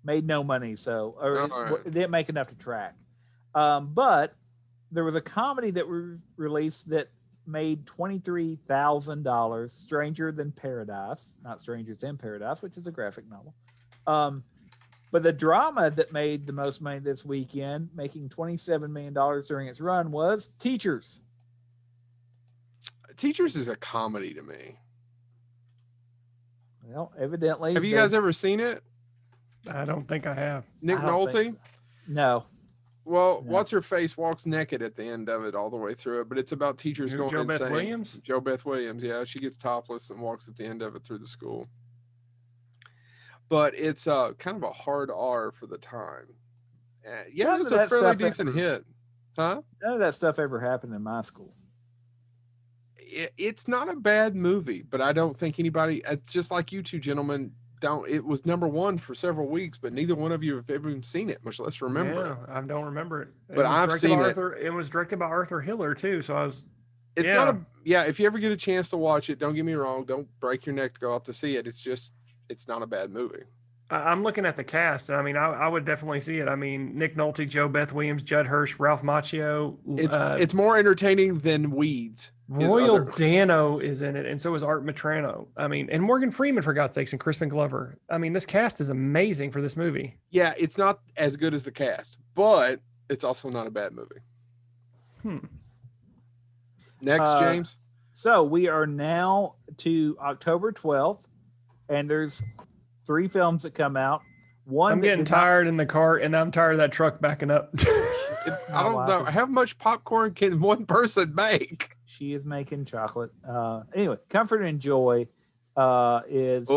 Made no money, so right. It didn't make enough to track. But there was a comedy that was released that made $23,000, Stranger Than Paradise, not Strangers in Paradise, which is a graphic novel. But the drama that made the most money this weekend, making $27 million during its run, was Teachers. Teachers is a comedy to me. Well, evidently. Have you guys ever seen it? I don't think I have. Nick I don't think Nolte? so. No. Well, No. What's Her Face walks naked at the end of it all the way through it, but it's about teachers going Joe insane. Beth Williams? Joe Beth Williams, yeah. She gets topless and walks at the end of it through the school. But it's kind of a hard R for the time. Yeah, None it was of a that fairly stuff decent ever- hit. Huh? None of that stuff ever happened in my school. It's not a bad movie, but I don't think anybody, just like you two gentlemen, it was number one for several weeks, but neither one of you have ever even seen it, much less remember it. I don't remember it. But I've seen it. It was directed by Arthur Hiller too, so I was. It's not if you ever get a chance to watch it, don't get me wrong, don't break your neck to go out to see it. It's not a bad movie. I'm looking at the cast, and I mean, I would definitely see it. I mean, Nick Nolte, Joe Beth Williams, Judd Hirsch, Ralph Macchio. It's more entertaining than Weeds. Royal Dano is in it, and so is Art Matrano. I mean, and Morgan Freeman, for God's sakes, and Crispin Glover. I mean, this cast is amazing for this movie. Yeah, it's not as good as the cast, but it's also not a bad movie. Next, James. So we are now to October 12th, and there's 3 films that come out. One, I'm getting tired in the car, and I'm tired of that truck backing up. I don't know how much popcorn can one person make. She is making chocolate. Anyway, Comfort and Joy is.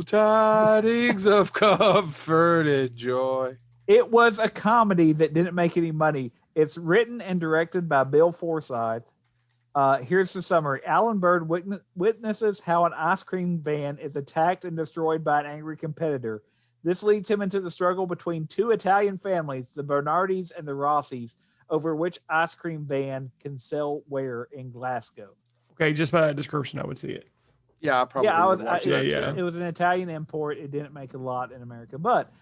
Tidings of comfort and joy. It was a comedy that didn't make any money. It's written and directed by Bill Forsyth. Here's the summary. Alan Bird witnesses how an ice cream van is attacked and destroyed by an angry competitor. This leads him into the struggle between 2 Italian families, the Bernardis and the Rossis, over which ice cream van can sell where in Glasgow. Okay, just by that description, I would see it. Yeah, I probably would watch that too. It was an Italian import. It didn't make a lot in America. But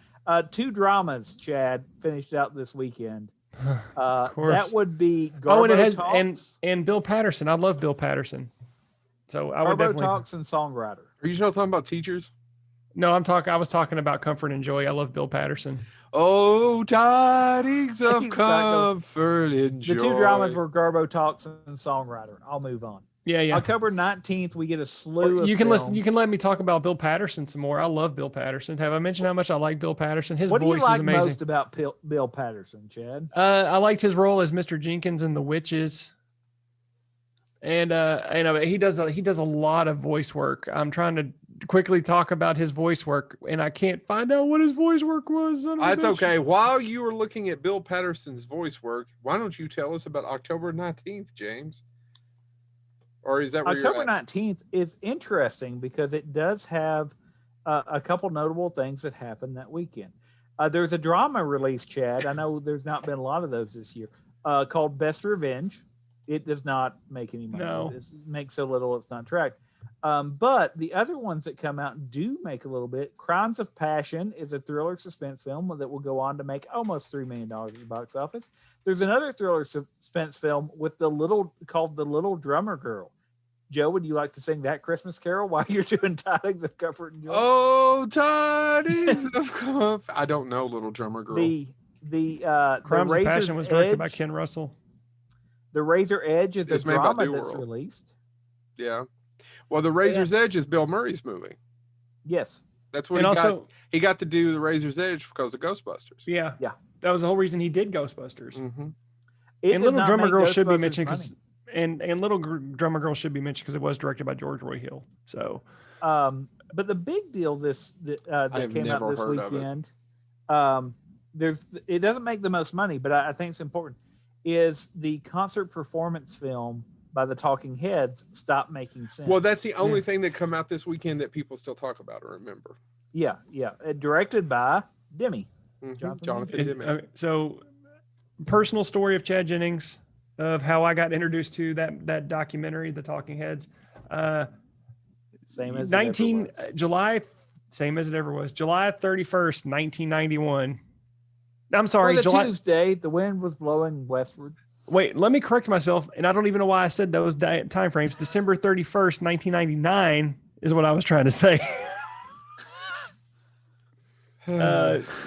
2 dramas, Chad, finished out this weekend. That would be Garbo and it has Talks. and Bill Patterson. I love Bill Patterson. So I would Garbo definitely Talks and Songwriter. Are you still talking about Teachers? No, I was talking about Comfort and Joy. I love Bill Patterson. Oh, tidings of He's not comfort and joy. The 2 dramas were Garbo Talks and Songwriter. I'll move on. Yeah. October 19th, we get a slew of You can films. listen. You can let me talk about Bill Patterson some more. I love Bill Patterson. Have I mentioned how much I like Bill Patterson? His What do voice you like is amazing. most about Bill Patterson, Chad? I liked his role as Mr. Jenkins in The Witches. And he does a lot of voice work. I'm trying to quickly talk about his voice work, and I can't find out what his voice work was. son of a That's bitch. okay. While you were looking at Bill Patterson's voice work, why don't you tell us about October 19th, James? Or is that where October you're at? 19th is interesting because it does have a couple notable things that happened that weekend. There's a drama release, Chad. I know there's not been a lot of those this year, called Best Revenge. It does not make any money. No. It makes so little it's not tracked. But the other ones that come out do make a little bit. Crimes of Passion is a thriller suspense film that will go on to make almost $3 million at the box office. There's another thriller suspense film with called The Little Drummer Girl. Joe, would you like to sing that Christmas carol while you're doing Tidings of Comfort and Joy? Oh, tidings of comfort. I don't know, Little Drummer Girl. The Crimes of Razor's Passion was directed by Edge- Ken Russell. The Razor Edge is a It's made by drama New that's World. released. Yeah. Well, The Razor's Edge is Bill Murray's movie. Yes. That's what And he got. also, He got to do The Razor's Edge because of Ghostbusters. yeah, Yeah. that was the whole reason he did Ghostbusters. Mm-hmm. It And does Little not Drummer make Girl should be Ghostbusters mentioned money. because and Little Drummer Girl should be mentioned because it was directed by George Roy Hill. So But the big deal that have came out never this heard of it. weekend, it doesn't make the most money, but I think it's important, is the concert performance film by the Talking Heads Stop Making Sense. Well, that's the only Yeah. thing that come out this weekend that people still talk about or remember. yeah. Directed by Demi. Mhm. Jonathan Jonathan Is- Demme. so personal story of Chad Jennings of how I got introduced to that documentary, The Talking Heads. Same as it 19 ever was. July, same as it ever was. July 31st, 1991. I'm sorry, It was a July. Tuesday. The wind was blowing westward. Wait, let me correct myself, and I don't even know why I said those time frames. December 31st, 1999 is what I was trying to say.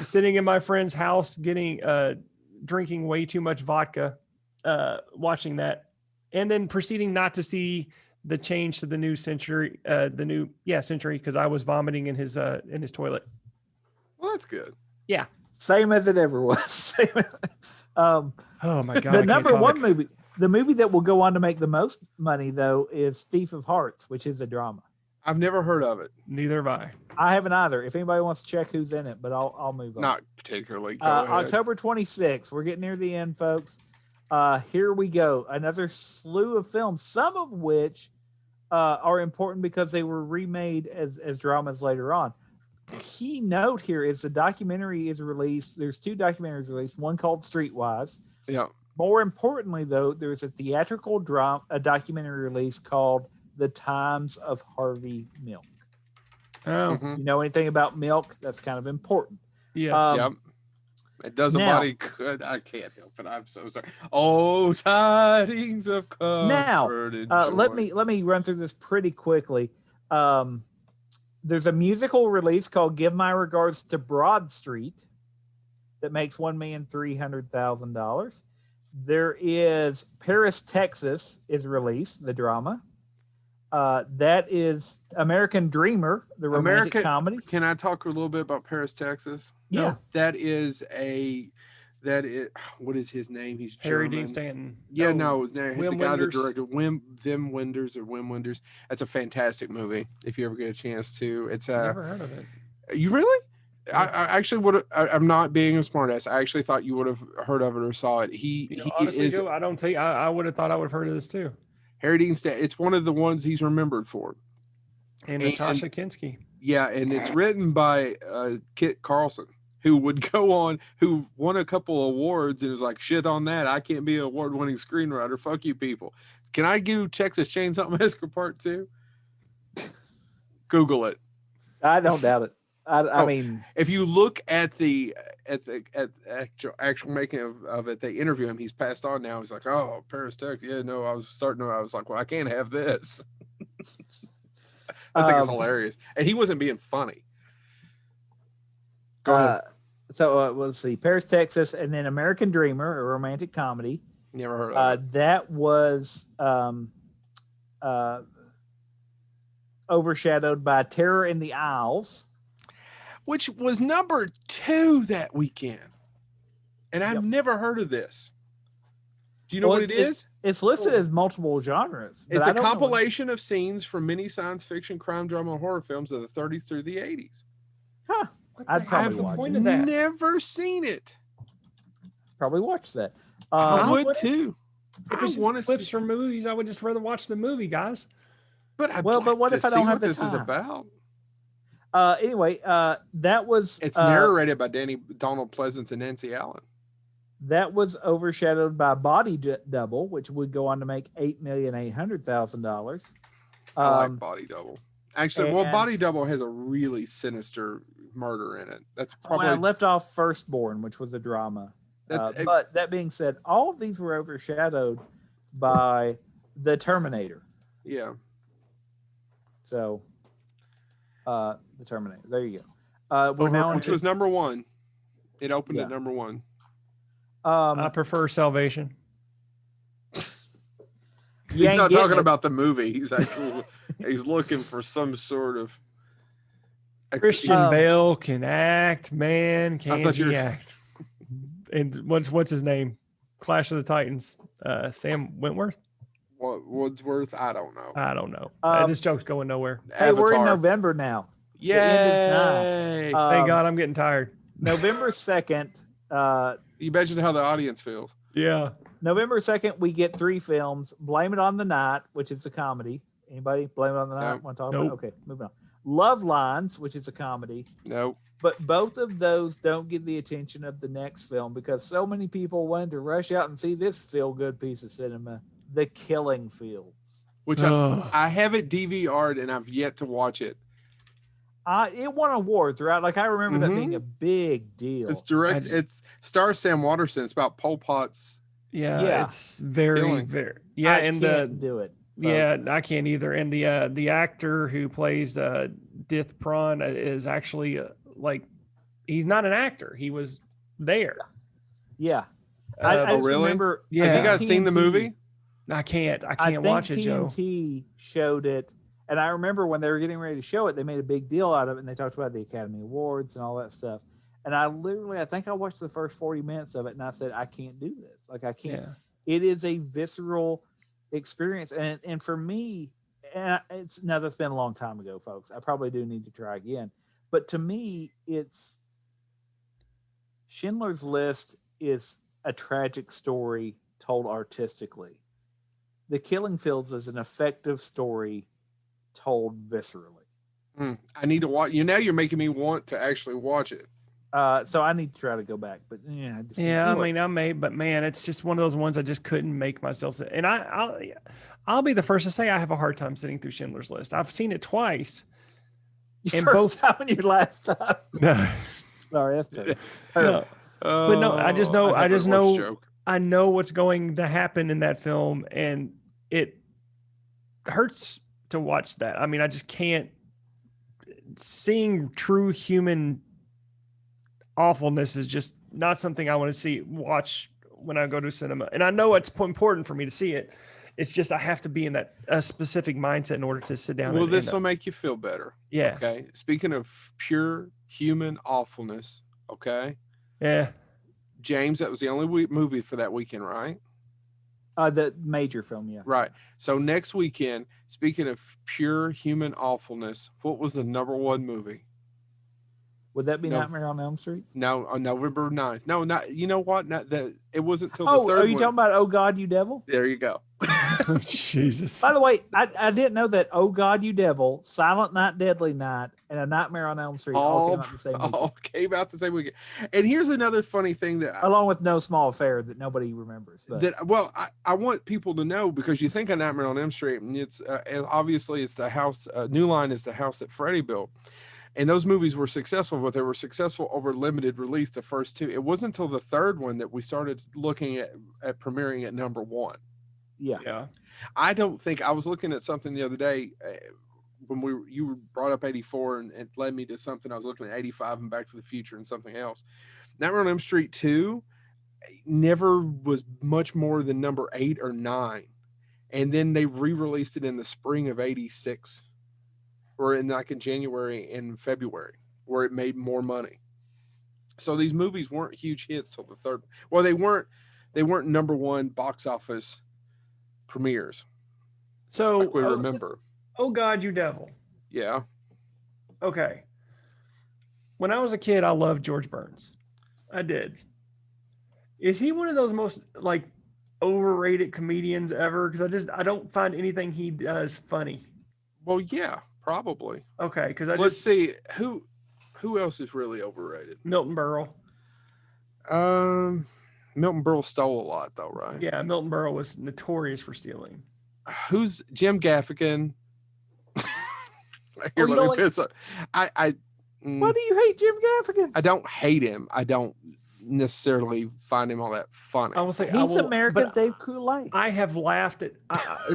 Sitting in my friend's house, drinking way too much vodka, watching that, and then proceeding not to see the change to the new Century, Century, because I was vomiting in his toilet. Well, that's good. Same as it ever was. Oh my god! I The can't number talk. one movie, the movie that will go on to make the most money, though, is Thief of Hearts, which is a drama. I've never heard of it. Neither have I. I haven't either. If anybody wants to check who's in it, but I'll move on. Not particularly. Go ahead. October 26th. We're getting near the end, folks. Here we go. Another slew of films, some of which are important because they were remade as dramas later on. Key note here is the documentary is released. There's two documentaries released, one called Streetwise. Yeah. More importantly, though, there's a theatrical documentary release called The Times of Harvey Milk. Oh Mhm. You know anything about milk? That's kind of important. yes. Yep. It does a now- body good. I can't help it. I'm so sorry. Oh, tidings of comfort. Now, and let joy. me run through this pretty quickly. There's a musical release called "Give My Regards to Broad Street" that makes $1,300,000. There is Paris, Texas is released, the drama. That is American Dreamer, the romantic comedy. Can I talk a little bit about Paris, Texas? Yeah. That is what is his name? He's Harry German. Dean Stanton. Yeah, Oh, no, Wim the guy that Wenders. directed Wim Wenders. That's a fantastic movie. If you ever get a chance to, it's Never heard of it. You really? I actually would. I'm not being a smartass. I actually thought you would have heard of it or saw it. He Honestly, is Joe, I don't think I would have thought I would have heard of this too. Harry Dean Stanton. It's one of the ones he's remembered for. And And- Natasha Kinski. Yeah, and it's written by Kit Carlson, who would go on, who won a couple awards and was like, shit on that. I can't be an award-winning screenwriter. Fuck you people. Can I do Texas Chainsaw Massacre Part 2? Google it. I don't doubt it. I Oh. mean, If you look at the actual making of it, they interview him. He's passed on now. He's like, oh, Paris, Texas. Yeah, no, I was like, well, I can't have this. I think it's hilarious. And he wasn't being funny. Go ahead. let's see, Paris, Texas, and then American Dreamer, a romantic comedy. Never heard of it. That was overshadowed by Terror in the Isles. Which was number 2 that weekend. And I've Yep. never heard of this. Do you know Well, what it is? It's listed as multiple genres. But It's I a don't know what- compilation of scenes from many science fiction, crime, drama, and horror films of the 30s through the 80s. Huh. What I'd the probably hell's the watch point it. of that? Never seen it. Probably watch that. I I would wouldn't. too. If I it's want to just clips see, from movies, I would just rather watch the movie, guys. but I'd Well, but like what to if I see don't what have the this is time? about. Anyway, that was It's narrated by Donald Pleasance and Nancy Allen. that was overshadowed by Body Double, which would go on to make $8,800,000. I like Body Double. Actually, well, and- Body Double has a really sinister murder in it. That's Well, I probably left off Firstborn, which was a drama. But that being said, all of these were overshadowed by The Terminator. yeah. So, The Terminator. There you go. We're now Which into, was number one. It opened Yeah. at number one. I prefer Salvation. you He's ain't not getting talking it. about the movie. He's actually he's looking for some sort of Christian Bale can act, man. I Can thought you he were- act? And what's his name? Clash of the Titans. Sam Wentworth. Woodsworth. I don't know. I don't know. Um, This joke's going nowhere. Hey, we're in Avatar. November now. Yay! end is nigh. Thank Um, God I'm getting tired. November 2nd. You mentioned how the audience feels. Yeah. November 2nd, we get 3 films. Blame It on the Night, which is a comedy. Anybody? Blame It on the Night? Nope. Want to talk Nope. about? Okay, moving on. Love Lines, which is a comedy. Nope. But both of those don't get the attention of the next film because so many people wanted to rush out and see this feel-good piece of cinema, The Killing Fields. Which Ugh. I have it DVR'd and I've yet to watch it. It won awards, right? Like I remember that Mm-hmm. being a big deal. It's direct. It's stars Sam Waterston. It's about Pol Pot's. Yeah. Yeah. It's very, Killing. very. Yeah. I and can't do it. yeah, folks. I can't either. And the actor who plays Dith Prawn is actually like, he's not an actor. He was there. Yeah. I Uh, just really? remember. Yeah. Have you guys seen the TNT movie? I can't I can't think watch it, Joe. TNT showed it, and I remember when they were getting ready to show it, they made a big deal out of it, and they talked about the Academy Awards and all that stuff. And I think I watched the first 40 minutes of it, and I said, I can't do this. Like I can't. Yeah. It is a visceral experience, and for me, and it's now that's been a long time ago, folks. I probably do need to try again, but to me, it's Schindler's List is a tragic story told artistically. The Killing Fields is an effective story told viscerally. I need to watch. Now you're making me want to actually watch it. So I need to try to go back, but yeah, Yeah, anyway. I mean, I may, but man, it's just one of those ones I just couldn't make myself sit. And I'll be the first to say I have a hard time sitting through Schindler's List. I've seen it twice. Your and first time and your last time. No, Sorry, that's terrible. no, But no, I just know- I have just a worse know- joke. I know what's going to happen in that film, and it hurts to watch that. I mean, I just can't. Seeing true human awfulness is just not something I want to watch when I go to cinema. And I know it's important for me to see it. It's just I have to be in that a specific mindset in order to sit down. Well, and, this will make you feel better. yeah, Okay. Speaking of pure human awfulness. Okay. yeah. James, that was the only movie for that weekend, right? The major film, yeah. Right. So next weekend, speaking of pure human awfulness, what was the number one movie? Would that be No. Nightmare on Elm Street? No, on November 9th. No, not. You know what? Not that. It wasn't until Oh, the third are you one. talking about Oh God, You Devil? There you go. Jesus. By the way, I didn't know that Oh God, You Devil, Silent Night, Deadly Night, and A Nightmare on Elm Street all came out the same weekend. all came out the same weekend. And here's another funny thing that Along with No Small Affair that nobody remembers. But I want people to know, because you think of Nightmare on Elm Street, and it's obviously it's the house. New Line is the house that Freddie built, and those movies were successful, but they were successful over limited release. The first two, it wasn't until the third one that we started looking at premiering at number one. yeah. Yeah. I don't think I was looking at something the other day when you brought up 84 and it led me to something. I was looking at 85 and Back to the Future and something else. Nightmare on Elm Street 2 never was much more than number 8 or 9. And then they re-released it in the spring of 86 or in January and February, where it made more money. So these movies weren't huge hits till the third. Well, they weren't number one box office premieres, So, like we remember. Oh God, You Devil. Yeah. Okay. When I was a kid, I loved George Burns. I did. Is he one of those most like overrated comedians ever? Because I don't find anything he does funny. Well, yeah, probably. Okay, because Let's see who else is really overrated. Milton Berle. Milton Berle stole a lot, though, right? Yeah, Milton Berle was notorious for stealing. Who's Jim Gaffigan? Here, let me piss up. Why do you hate Jim Gaffigan? I don't hate him. I don't necessarily find him all that funny. I will say he's America's Dave Coulier. I have laughed at.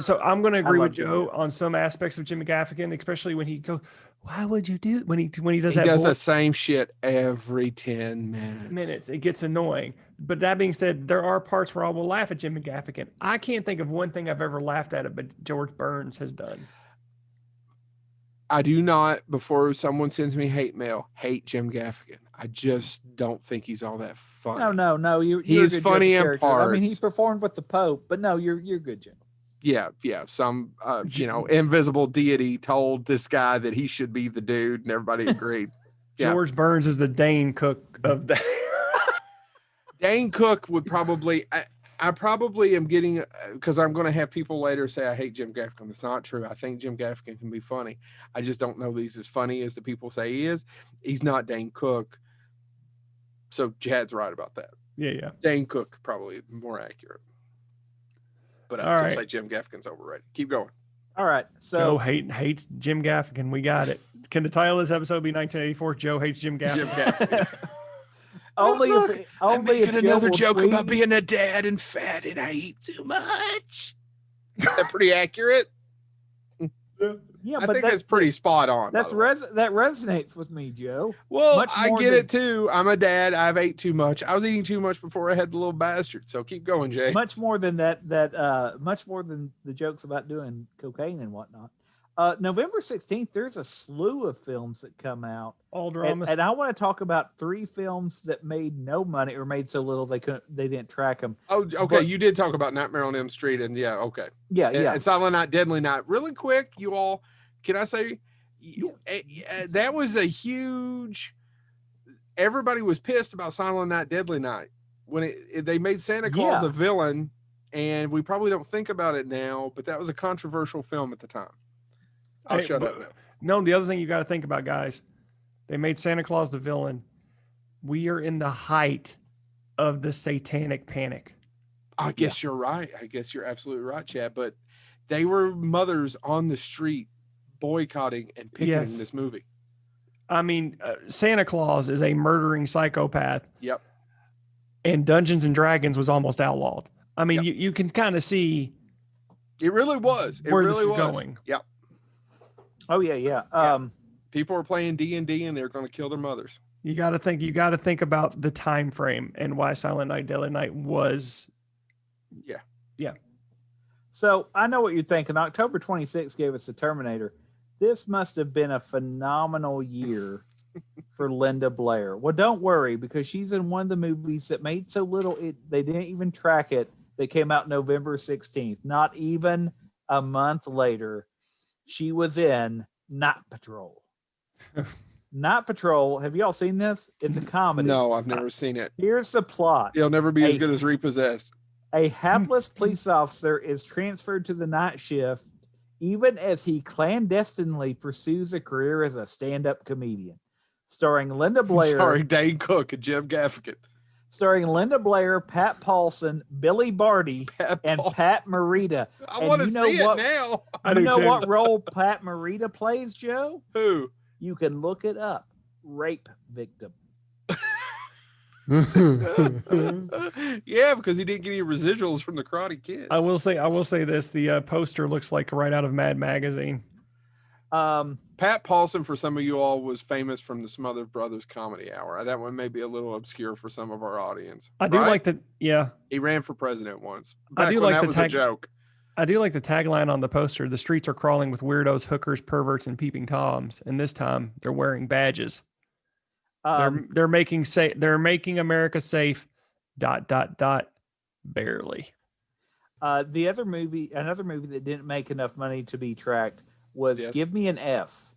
So I'm going to agree with Jim Joe on some aspects of Jim Gaffigan, especially when he goes, "Why would you do?" When he does He that. does the same shit every 10 minutes. It gets annoying. But that being said, there are parts where I will laugh at Jim Gaffigan. I can't think of one thing I've ever laughed at it, but George Burns has done. I do not, before someone sends me hate mail, hate Jim Gaffigan. I just don't think he's all that funny. No. He's funny in parts. I mean, he performed with the Pope, but no, you're good, Jim. Yeah. Some, invisible deity told this guy that he should be the dude, and everybody agreed. George Burns is the Dane Cook of that. Dane Cook would probably. I probably am getting, because I'm going to have people later say I hate Jim Gaffigan. It's not true. I think Jim Gaffigan can be funny. I just don't know that he's as funny as the people say he is. He's not Dane Cook. So Chad's right about that. Yeah. Dane Cook probably more accurate. But I still say Jim Gaffigan's overrated. Keep going. All right. So Joe hates Jim Gaffigan. We got it. Can the title of this episode be 1984? Joe hates Jim Gaffigan. Jim Gaffigan. only I'm making another joke about being a dad and fat and I eat too much. Is that pretty accurate? Yeah, I think that's pretty spot on. That resonates with me, Joe. Well, I get it too. I'm a dad. I've ate too much. I was eating too much before I had the little bastard. So keep going, Jay. Much more than much more than the jokes about doing cocaine and whatnot. November 16th, there's a slew of films that come out. All dramas. And I want to talk about 3 films that made no money or made so little they didn't track them. Oh, okay. But you did talk about Nightmare on Elm Street, and okay. Yeah. And Silent Night, Deadly Night. Really quick, you all, can I say, that was a huge, everybody was pissed about Silent Night, Deadly Night. When they made Santa Claus a villain, and we probably don't think about it now, but that was a controversial film at the time. I'll shut up now. No, the other thing you got to think about, guys, they made Santa Claus the villain. We are in the height of the satanic panic. I guess you're right. I guess you're absolutely right, Chad. But they were mothers on the street boycotting and picketing this movie. I mean, Santa Claus is a murdering psychopath. Yep. And Dungeons and Dragons was almost outlawed. I mean, you can kind of see. It really was. Where this is going. Yep. Oh yeah. People are playing D&D and they're going to kill their mothers. You got to think about the time frame and why Silent Night, Deadly Night was. Yeah. So I know what you're thinking. October 26th gave us the Terminator. This must have been a phenomenal year for Linda Blair. Well, don't worry, because she's in one of the movies that made so little they didn't even track it. That came out November 16th. Not even a month later, she was in Night Patrol. Night Patrol. Have y'all seen this? It's a comedy. No, I've never seen it. Here's the plot. It'll never be as good as Repossessed. A hapless police officer is transferred to the night shift, even as he clandestinely pursues a career as a stand-up comedian. Starring Linda Blair. Sorry, Dane Cook and Jim Gaffigan. Starring Linda Blair, Pat Paulson, Billy Barty, and Pat Morita. I want to see it now. You know what role Pat Morita plays, Joe? Who? You can look it up. Rape victim. Yeah, because he didn't get any residuals from the Karate Kid. I will say this: the poster looks like right out of Mad Magazine. Pat Paulson, for some of you all, was famous from the Smothers Brothers Comedy Hour. That one may be a little obscure for some of our audience. I do like the He ran for president once. I do like that the was a joke. I do like the tagline on the poster. The streets are crawling with weirdos, hookers, perverts, and peeping toms. And this time, they're wearing badges. They're making America safe. ... Barely. Another movie that didn't make enough money to be tracked was Yes. Give Me an F.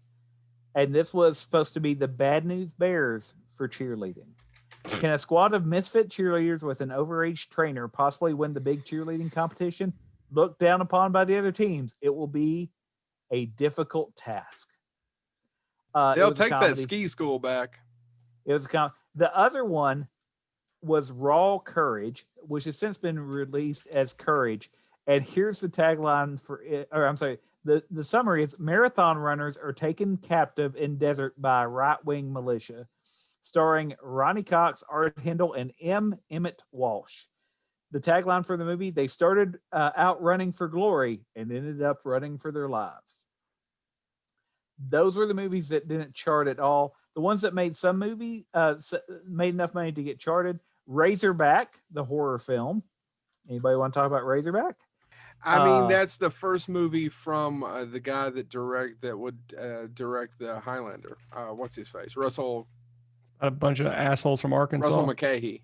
And this was supposed to be the Bad News Bears for cheerleading. Can a squad of misfit cheerleaders with an overage trainer possibly win the big cheerleading competition? Looked down upon by the other teams, it will be a difficult task. They'll take that ski school back. It was the other one was Raw Courage, which has since been released as Courage. And here's the tagline for it, or I'm sorry, the summary is marathon runners are taken captive in desert by right-wing militia, starring Ronnie Cox, Art Hindle, and M. Emmett Walsh. The tagline for the movie, they started out running for glory and ended up running for their lives. Those were the movies that didn't chart at all. The ones that made some movie made enough money to get charted. Razorback, the horror film. Anybody want to talk about Razorback? I mean, that's the first movie from the guy that would direct the Highlander. What's his face? Russell. A bunch of assholes from Arkansas. Russell McKay.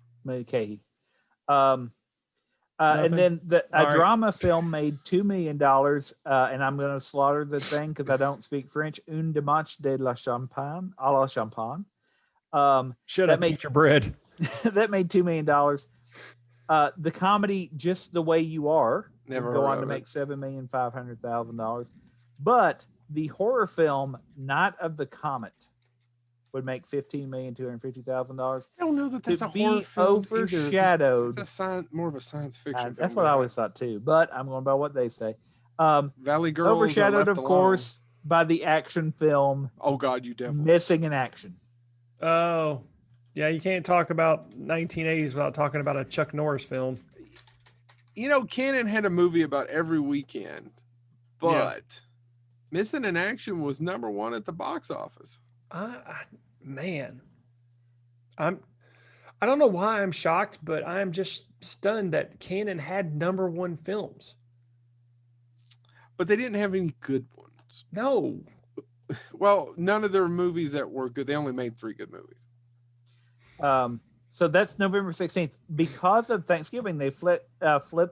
And then a All drama film made $2 million, and I'm going to slaughter the thing because I don't speak French. Un dimanche de la champagne, à la champagne. Shut up, eat your bread. That made $2 million. The comedy Just the Way You Are Never go heard on of to it. make $7,500,000. But the horror film Night of the Comet would make $15,250,000. I don't know that that's To a horror be film either. overshadowed. It's more of a science fiction film. That's what I always thought too, but I'm going by what they say. Valley Girls. Overshadowed, of course, by the action film Oh God, you devil. Missing in Action. Oh, yeah. You can't talk about 1980s without talking about a Chuck Norris film. You know, Cannon had a movie about every weekend, but Missing in Action was #1 at the box office. Man, I don't know why I'm shocked, but I'm just stunned that Cannon had #1 films. But they didn't have any good ones. No. Well, none of their movies that were good. They only made 3 good movies. So that's November 16th. Because of Thanksgiving, they flipped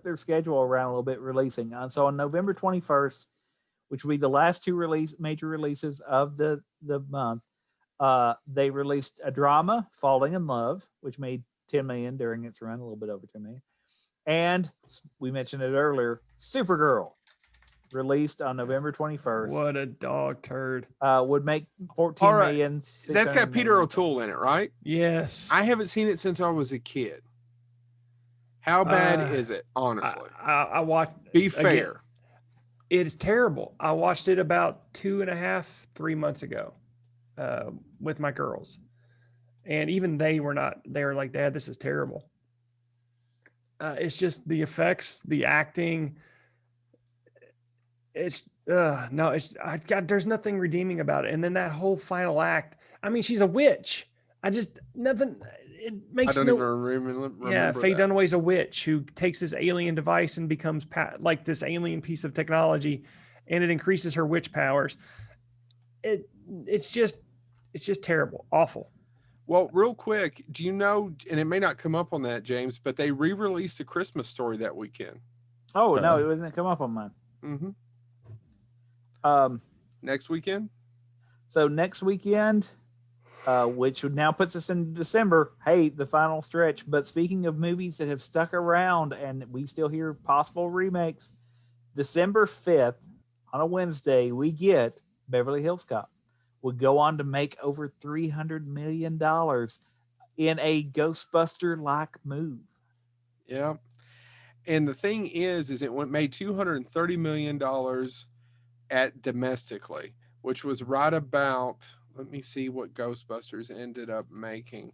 their schedule around a little bit, releasing. So on November 21st, which will be the last 2 major releases of the month, they released a drama, Falling in Love, which made $10 million during its run, a little bit over $10 million. And we mentioned it earlier, Supergirl, released on November 21st. What a dog turd. Would make $14 million. That's got Peter O'Toole in it, right? Yes. I haven't seen it since I was a kid. How bad is it, honestly? I watched. Be fair. Again, it is terrible. I watched it about 2.5, 3 months ago with my girls. And even they were like, Dad, this is terrible. It's just the effects, the acting. There's nothing redeeming about it. And then that whole final act, I mean, she's a witch. It makes I don't even remember. Yeah, Faye that. Dunaway's a witch who takes this alien device and becomes like this alien piece of technology, and it increases her witch powers. It's just terrible, awful. Well, real quick, do you know, and it may not come up on that, James, but they re-released A Christmas Story that weekend. Oh, no, it didn't come up on mine. Mm-hmm. Next weekend? So next weekend, which now puts us in December, hey, the final stretch. But speaking of movies that have stuck around and we still hear possible remakes, December 5th, on a Wednesday, we get Beverly Hills Cop. Would go on to make over $300 million in a Ghostbuster-like move. Yeah. And the thing is it made $230 million at domestically, which was right about, let me see what Ghostbusters ended up making,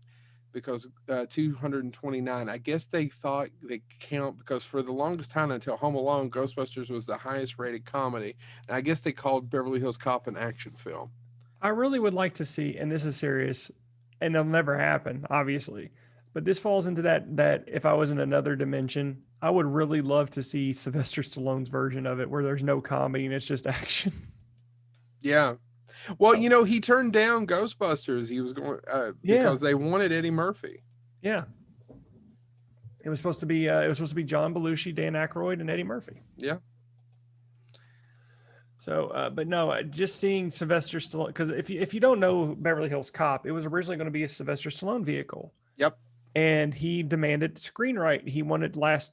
because 229. I guess they thought they count because for the longest time until Home Alone, Ghostbusters was the highest rated comedy. And I guess they called Beverly Hills Cop an action film. I really would like to see, and this is serious, and it'll never happen, obviously, but this falls into that if I was in another dimension, I would really love to see Sylvester Stallone's version of it where there's no comedy and it's just action. Yeah. Well, you know, he turned down Ghostbusters. He was going because they wanted Eddie Murphy. Yeah. It was supposed to be John Belushi, Dan Aykroyd, and Eddie Murphy. Yeah. So, but no, just seeing Sylvester Stallone, because if you don't know Beverly Hills Cop, it was originally going to be a Sylvester Stallone vehicle. Yep. And he demanded screenwrite. He wanted whatever.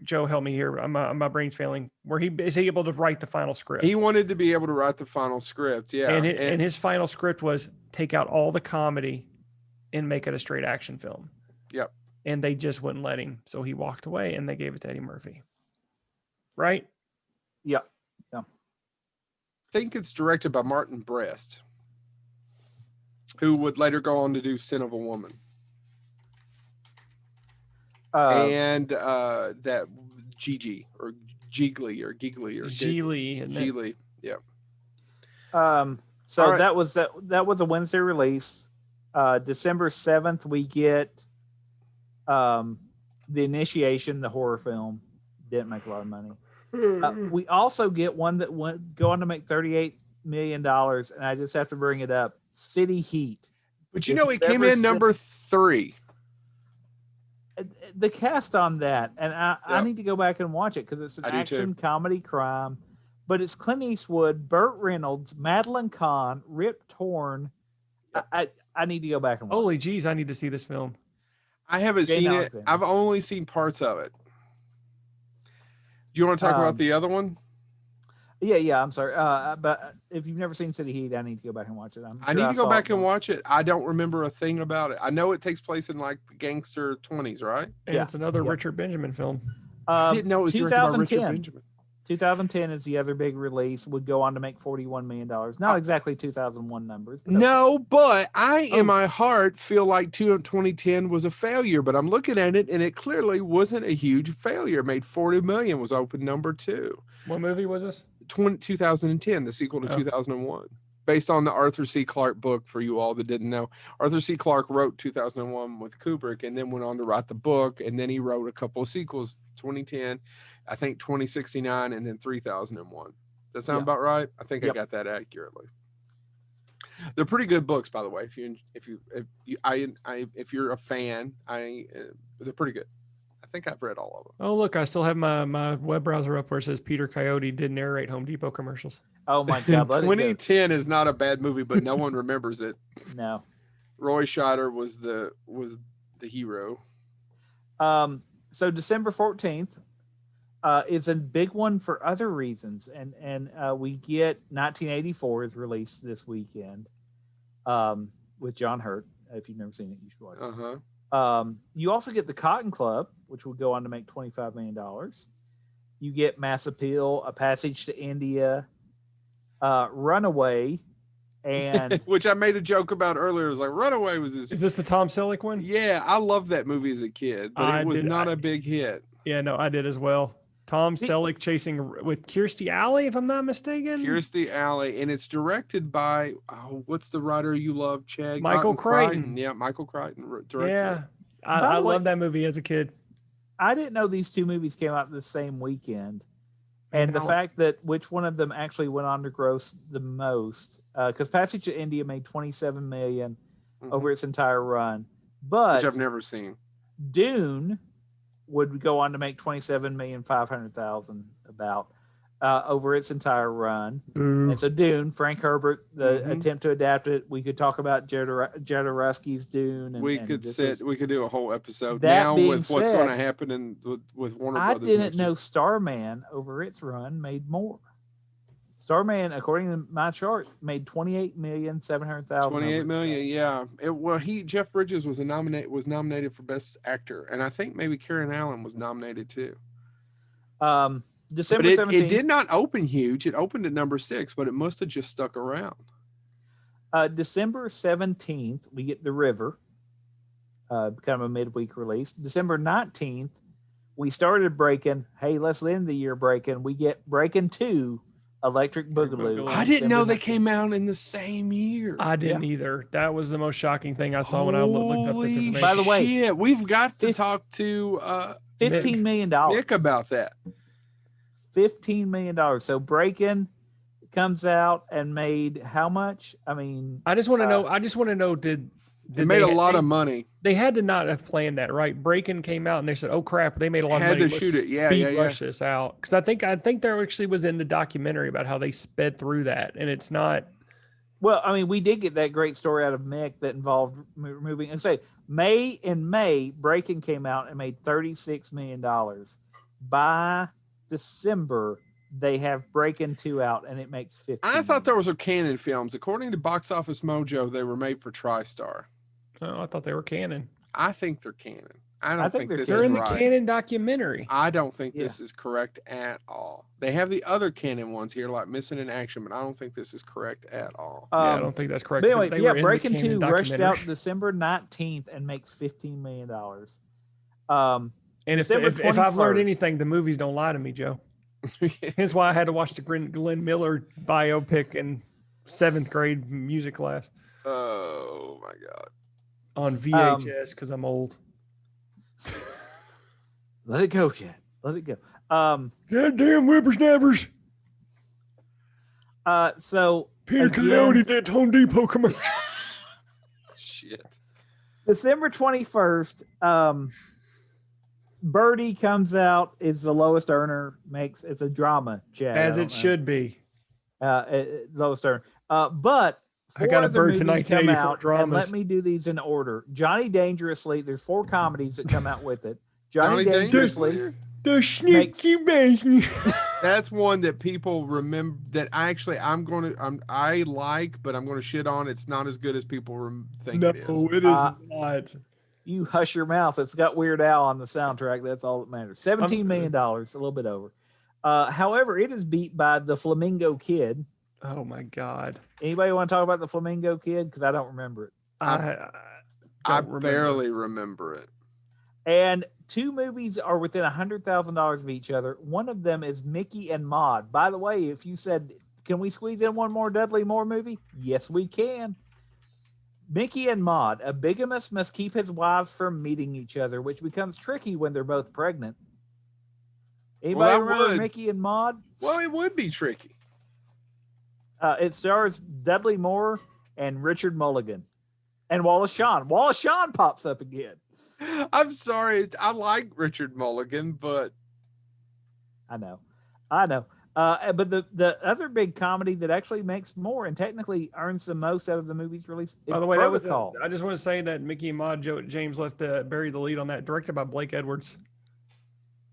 Joe, help me here. My brain's failing. Where is he able to write the final script? He wanted to be able to write the final script. Yeah. And his final script was take out all the comedy and make it a straight action film. Yep. And they just wouldn't let him. So he walked away and they gave it to Eddie Murphy. Right? Yeah. I think it's directed by Martin Brest, who would later go on to do Sin of a Woman. And that Gigi or Giggly or Giggly or Geely. Yeah. So right. that was a Wednesday release. December 7th, we get The Initiation, the horror film. Didn't make a lot of money. We also get one that went go on to make $38 million, and I just have to bring it up. City Heat. But it came in number 3. The cast on that, and I need to go back and watch it because it's an action comedy crime. But it's Clint Eastwood, Burt Reynolds, Madeline Kahn, Rip Torn. I need to go back and watch. Holy geez, I need to see this film. I haven't seen Alexander. it. I've only seen parts of it. Do you want to talk about the other one? Yeah. I'm sorry, but if you've never seen City Heat, I need to go back and watch it. I need to go back and watch it. I don't remember a thing about it. I know it takes place in like the gangster 20s, right? And it's another Richard Benjamin film. I didn't know it was directed by Richard Benjamin. 2010 is the other big release. Would go on to make $41 million. Not exactly 2001 numbers. But no, but I, in my heart, feel like 2010 was a failure. But I'm looking at it, and it clearly wasn't a huge failure. It made $40 million. Was open number 2. What movie was this? 2010, the sequel to 2001, based on the Arthur C. Clarke book. For you all that didn't know, Arthur C. Clarke wrote 2001 with Kubrick, and then went on to write the book, and then he wrote a couple of sequels. 2010. I think 2069 and then 3001. Does that sound about right? I think I got that accurately. They're pretty good books, by the way. If you're a fan, they're pretty good. I think I've read all of them. Oh, look, I still have my web browser up where it says Peter Coyote did narrate Home Depot commercials. Oh my God. 2010 is not a bad movie, but no one remembers it. No. Roy Scheider was the hero. So December 14th is a big one for other reasons. And we get 1984 is released this weekend with John Hurt. If you've never seen it, you should watch it. You also get The Cotton Club, which will go on to make $25 million. You get Mass Appeal, A Passage to India, Runaway, and which I made a joke about earlier. It was like Runaway was this. Is this the Tom Selleck one? Yeah, I loved that movie as a kid, but it was not a big hit. Yeah, no, I did as well. Tom Selleck chasing with Kirstie Alley, if I'm not mistaken. Kirstie Alley, and it's directed by what's the writer you love, Chad? Michael Crichton. Yeah, Michael Crichton directed. Yeah, I love that movie as a kid. I didn't know these two movies came out the same weekend. And the fact that which one of them actually went on to gross the most, because Passage to India made $27 million over its entire run, but which I've never seen. Dune would go on to make $27,500,000 about over its entire run. And so Dune, Frank Herbert, the attempt to adapt it. We could talk about Jodorowsky's Dune. And, we could do a whole episode that now being with what's said, going to happen with Warner Brothers. I didn't know Starman over its run made more. Starman, according to my chart, made $28,700,000. $28 million, yeah. Jeff Bridges was nominated for Best Actor, and I think maybe Karen Allen was nominated too. December 17th. It did not open huge. It opened at number 6, but it must have just stuck around. December 17th, we get The River, kind of a midweek release. December 19th, we started breaking. Hey, let's end the year breaking. We get Breaking 2, Electric Boogaloo. I didn't know they came out in the same year. I didn't either. That was the most shocking thing I saw when I looked up this information. By the way, we've got to talk to $15 million. Nick about that. $15 million. So Breaking comes out and made how much? I mean, I just want to know. Did It made a lot of money. They had to not have planned that, right? Breakin' came out and they said, "Oh crap, they made a lot of Had money. to shoot it. Yeah, Speed yeah, yeah. rush this out." Because I think there actually was in the documentary about how they sped through that, and it's not. Well, I mean, we did get that great story out of Mick that involved moving. And say in May, Breakin' came out and made $36 million. By December, they have Breakin' 2 out and it makes 50. I thought there was a Canon films. According to Box Office Mojo, they were made for TriStar. Oh, I thought they were canon. I think they're canon. I don't think this they're is in the right. canon documentary. I don't think this is correct at all. They have the other canon ones here, like Missing in Action, but I don't think this is correct at all. Yeah, I don't think that's correct. But anyway, Breakin' 2 rushed out December 19th and makes $15 million. And if I've learned anything, the movies don't lie to me, Joe. Hence why I had to watch the Glenn Miller biopic in 7th grade music class. Oh my God. On VHS because I'm old. Let it go, Chad. Let it go. Goddamn whippersnappers. So Peter Coyote did Home Depot commercial. Shit. December 21st, Birdie comes out, is the lowest earner, it's a drama, Chad. As it should be. Lowest earner. But I got a bird to 1984 dramas. And let me do these in order. Johnny Dangerously, there's 4 comedies that come out with it. Johnny Dangerously. The sneaky baby. That's one that people remember that I like, but I'm going to shit on. It's not as good as people think it is. No, it is not. You hush your mouth. It's got Weird Al on the soundtrack. That's all that matters. $17 million, a little bit over. However, it is beat by The Flamingo Kid. Oh my God. Anybody want to talk about The Flamingo Kid? Because I don't remember it. I barely remember it. And 2 movies are within $100,000 of each other. One of them is Mickey and Maude. By the way, if you said, can we squeeze in one more Dudley Moore movie? Yes, we can. Mickey and Maude. A bigamist must keep his wives from meeting each other, which becomes tricky when they're both pregnant. Anybody remember Mickey and Maude? Well, it would be tricky. It stars Dudley Moore and Richard Mulligan. And Wallace Shawn. Wallace Shawn pops up again. I'm sorry. I like Richard Mulligan, but I know. But the other big comedy that actually makes more and technically earns the most out of the movie's release is By the way, Protocol. I just want to say that Mickey and Maude, James left bury the lead on that, directed by Blake Edwards.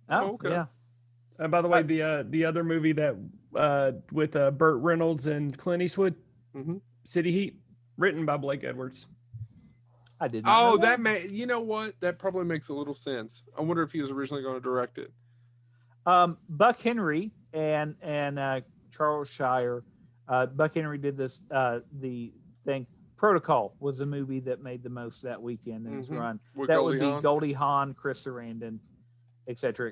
Oh, okay. Yeah. And by the way, the other movie that with Burt Reynolds and Clint Eastwood, City Heat, written by Blake Edwards. I did not know that. You know what? That probably makes a little sense. I wonder if he was originally going to direct it. Buck Henry and Charles Shire. Buck Henry did this. The thing Protocol was the movie that made the most that weekend in its run. With that Goldie would be Hawn? Goldie Hawn, Chris Sarandon, et cetera,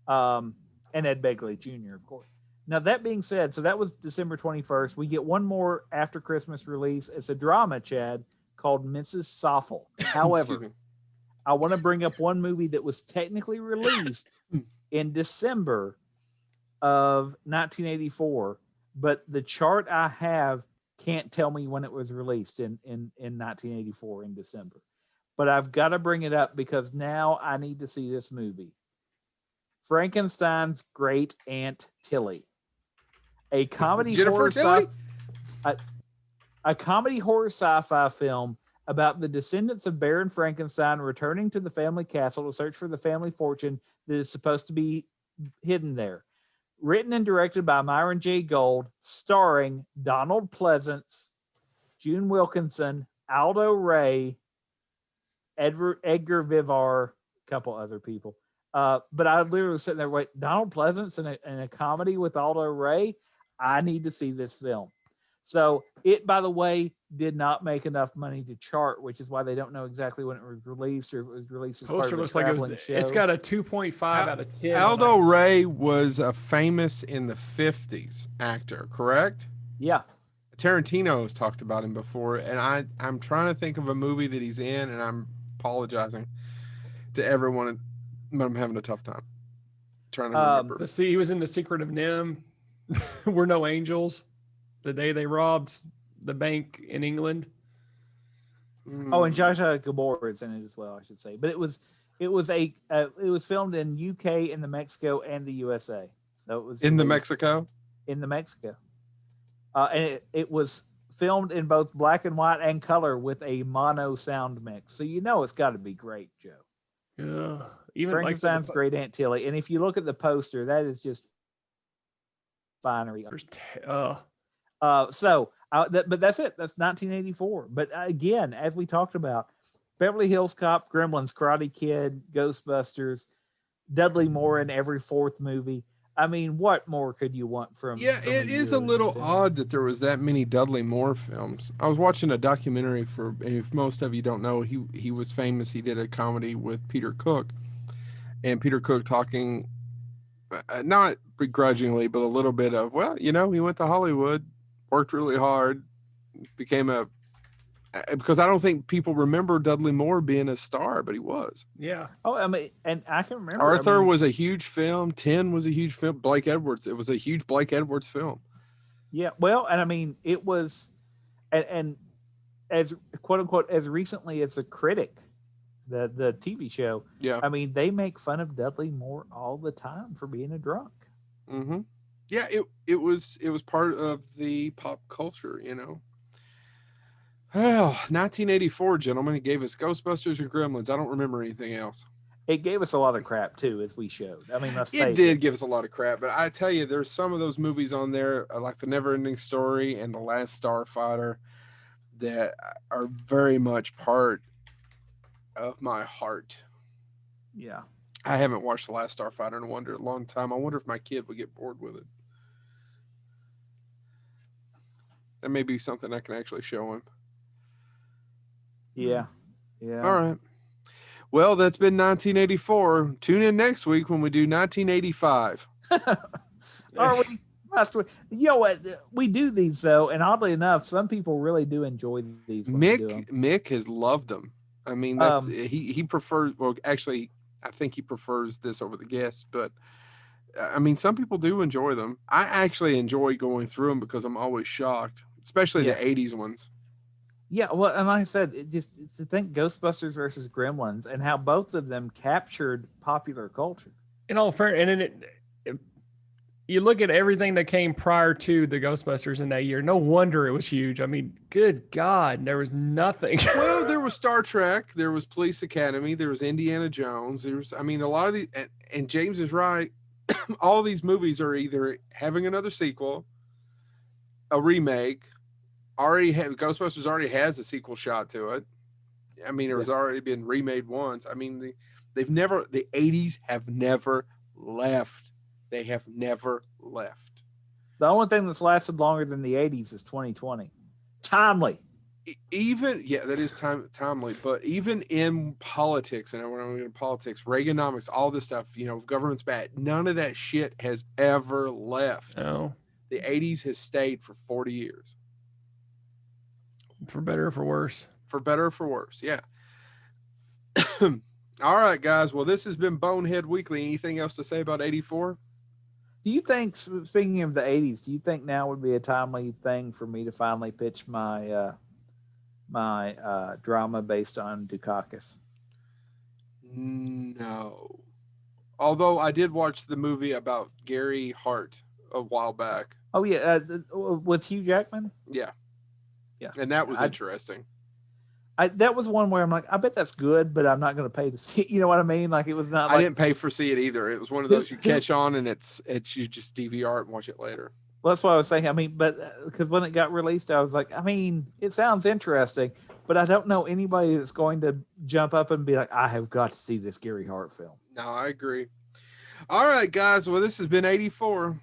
and Ed Begley Jr. of course. Now that being said, so that was December 21st. We get one more after Christmas release. It's a drama, Chad, called Mrs. Soffel. However, I want to bring up one movie that was technically released in December of 1984, but the chart I have can't tell me when it was released in 1984 in December. But I've got to bring it up because now I need to see this movie. Frankenstein's Great Aunt Tilly. A comedy a comedy horror sci-fi film about the descendants of Baron Frankenstein returning to the family castle to search for the family fortune that is supposed to be hidden there. Written and directed by Myron J. Gold, starring Donald Pleasance, June Wilkinson, Aldo Ray, Edgar Vivar, a couple other people. But I literally was sitting there, wait, Donald Pleasance in a comedy with Aldo Ray? I need to see this film. So it, by the way, did not make enough money to chart, which is why they don't know exactly when it was released or if it was released as part of a traveling show. It's got a 2.5 out of 10. Aldo Ray was a famous in the 50s actor, correct? Yeah. Tarantino has talked about him before, and I'm trying to think of a movie that he's in, and I'm apologizing to everyone, but I'm having a tough time trying to remember. He was in The Secret of NIMH. We're No Angels. The day they robbed the bank in England. Oh, and Mm. Zsa Zsa Gabor is in it as well, I should say. But it was filmed in UK, in the Mexico, and the USA. So it was In the released Mexico. in the Mexico, and it was filmed in both black and white and color with a mono sound mix. So you know it's got to be great, Joe. Yeah. Even like Frankenstein's Great Aunt Tilly, and if you look at the poster, that is just finery. But that's it. That's 1984. But again, as we talked about, Beverly Hills Cop, Gremlins, Karate Kid, Ghostbusters, Dudley Moore in every fourth movie. I mean, what more could you want from? Yeah, from it is a year little cinema? odd that there was that many Dudley Moore films. I was watching a documentary for, if most of you don't know, he was famous. He did a comedy with Peter Cook, and Peter Cook talking, not begrudgingly, but a little bit of, well, he went to Hollywood, worked really hard, became because I don't think people remember Dudley Moore being a star, but he was. Yeah. Oh, I mean, and I can remember Arthur was a huge film. 10 was a huge film. Blake Edwards. It was a huge Blake Edwards film. Yeah, well, and I mean, it was, and as quote unquote as recently as a critic, the TV show. Yeah. I mean, they make fun of Dudley Moore all the time for being a drunk. Mm-hmm. Yeah, it was part of the pop culture, Well, 1984, gentlemen, it gave us Ghostbusters or Gremlins. I don't remember anything else. It gave us a lot of crap too, as we showed. I mean, It did give us a lot of crap, but I tell you, there's some of those movies on there, like The Never-Ending Story and The Last Starfighter, that are very much part of my heart. Yeah. I haven't watched The Last Starfighter in a long time. I wonder if my kid would get bored with it. That may be something I can actually show him. Yeah. Yeah. All right. Well, that's been 1984. Tune in next week when we do 1985. Or we must. You know what? We do these though, and oddly enough, some people really do enjoy these. when we do 'em. Mick has loved them. I mean, that's he prefers. Well, actually, I think he prefers this over the guests. But I mean, some people do enjoy them. I actually enjoy going through them because I'm always shocked, especially Yeah. the 80s ones. Yeah, well, and like I said, it's to think Ghostbusters versus Gremlins and how both of them captured popular culture. In all fair, and then you look at everything that came prior to the Ghostbusters in that year. No wonder it was huge. I mean, good God, there was nothing. Well, there was Star Trek, there was Police Academy, there was Indiana Jones. A lot of these, and James is right. All these movies are either having another sequel, a remake. Ghostbusters already has a sequel shot to it. I mean, it was already been remade once. I mean, the 80s have never left. They have never left. The only thing that's lasted longer than the 80s is 2020. Timely. That is timely, but even in politics, and when I'm in politics, Reaganomics, all this stuff, government's bad. None of that shit has ever left. No, The 80s has stayed for 40 years. for better or for worse. For better or for worse, yeah. All right, guys. Well, this has been Bonehead Weekly. Anything else to say about 84? Do you think, speaking of the 80s, do you think now would be a timely thing for me to finally pitch my drama based on Dukakis? No. Although I did watch the movie about Gary Hart a while back. Oh, yeah. With Hugh Jackman? Yeah. Yeah. And that was interesting. That was one where I'm like, I bet that's good, but I'm not going to pay to see. You know what I mean? Like, it was not. I didn't pay for see it either. It was one of those you catch on and it's you just DVR it and watch it later. Well, that's what I was saying. I mean, but because when it got released, I was like, I mean, it sounds interesting, but I don't know anybody that's going to jump up and be like, I have got to see this Gary Hart film. No, I agree. All right, guys. Well, this has been 84.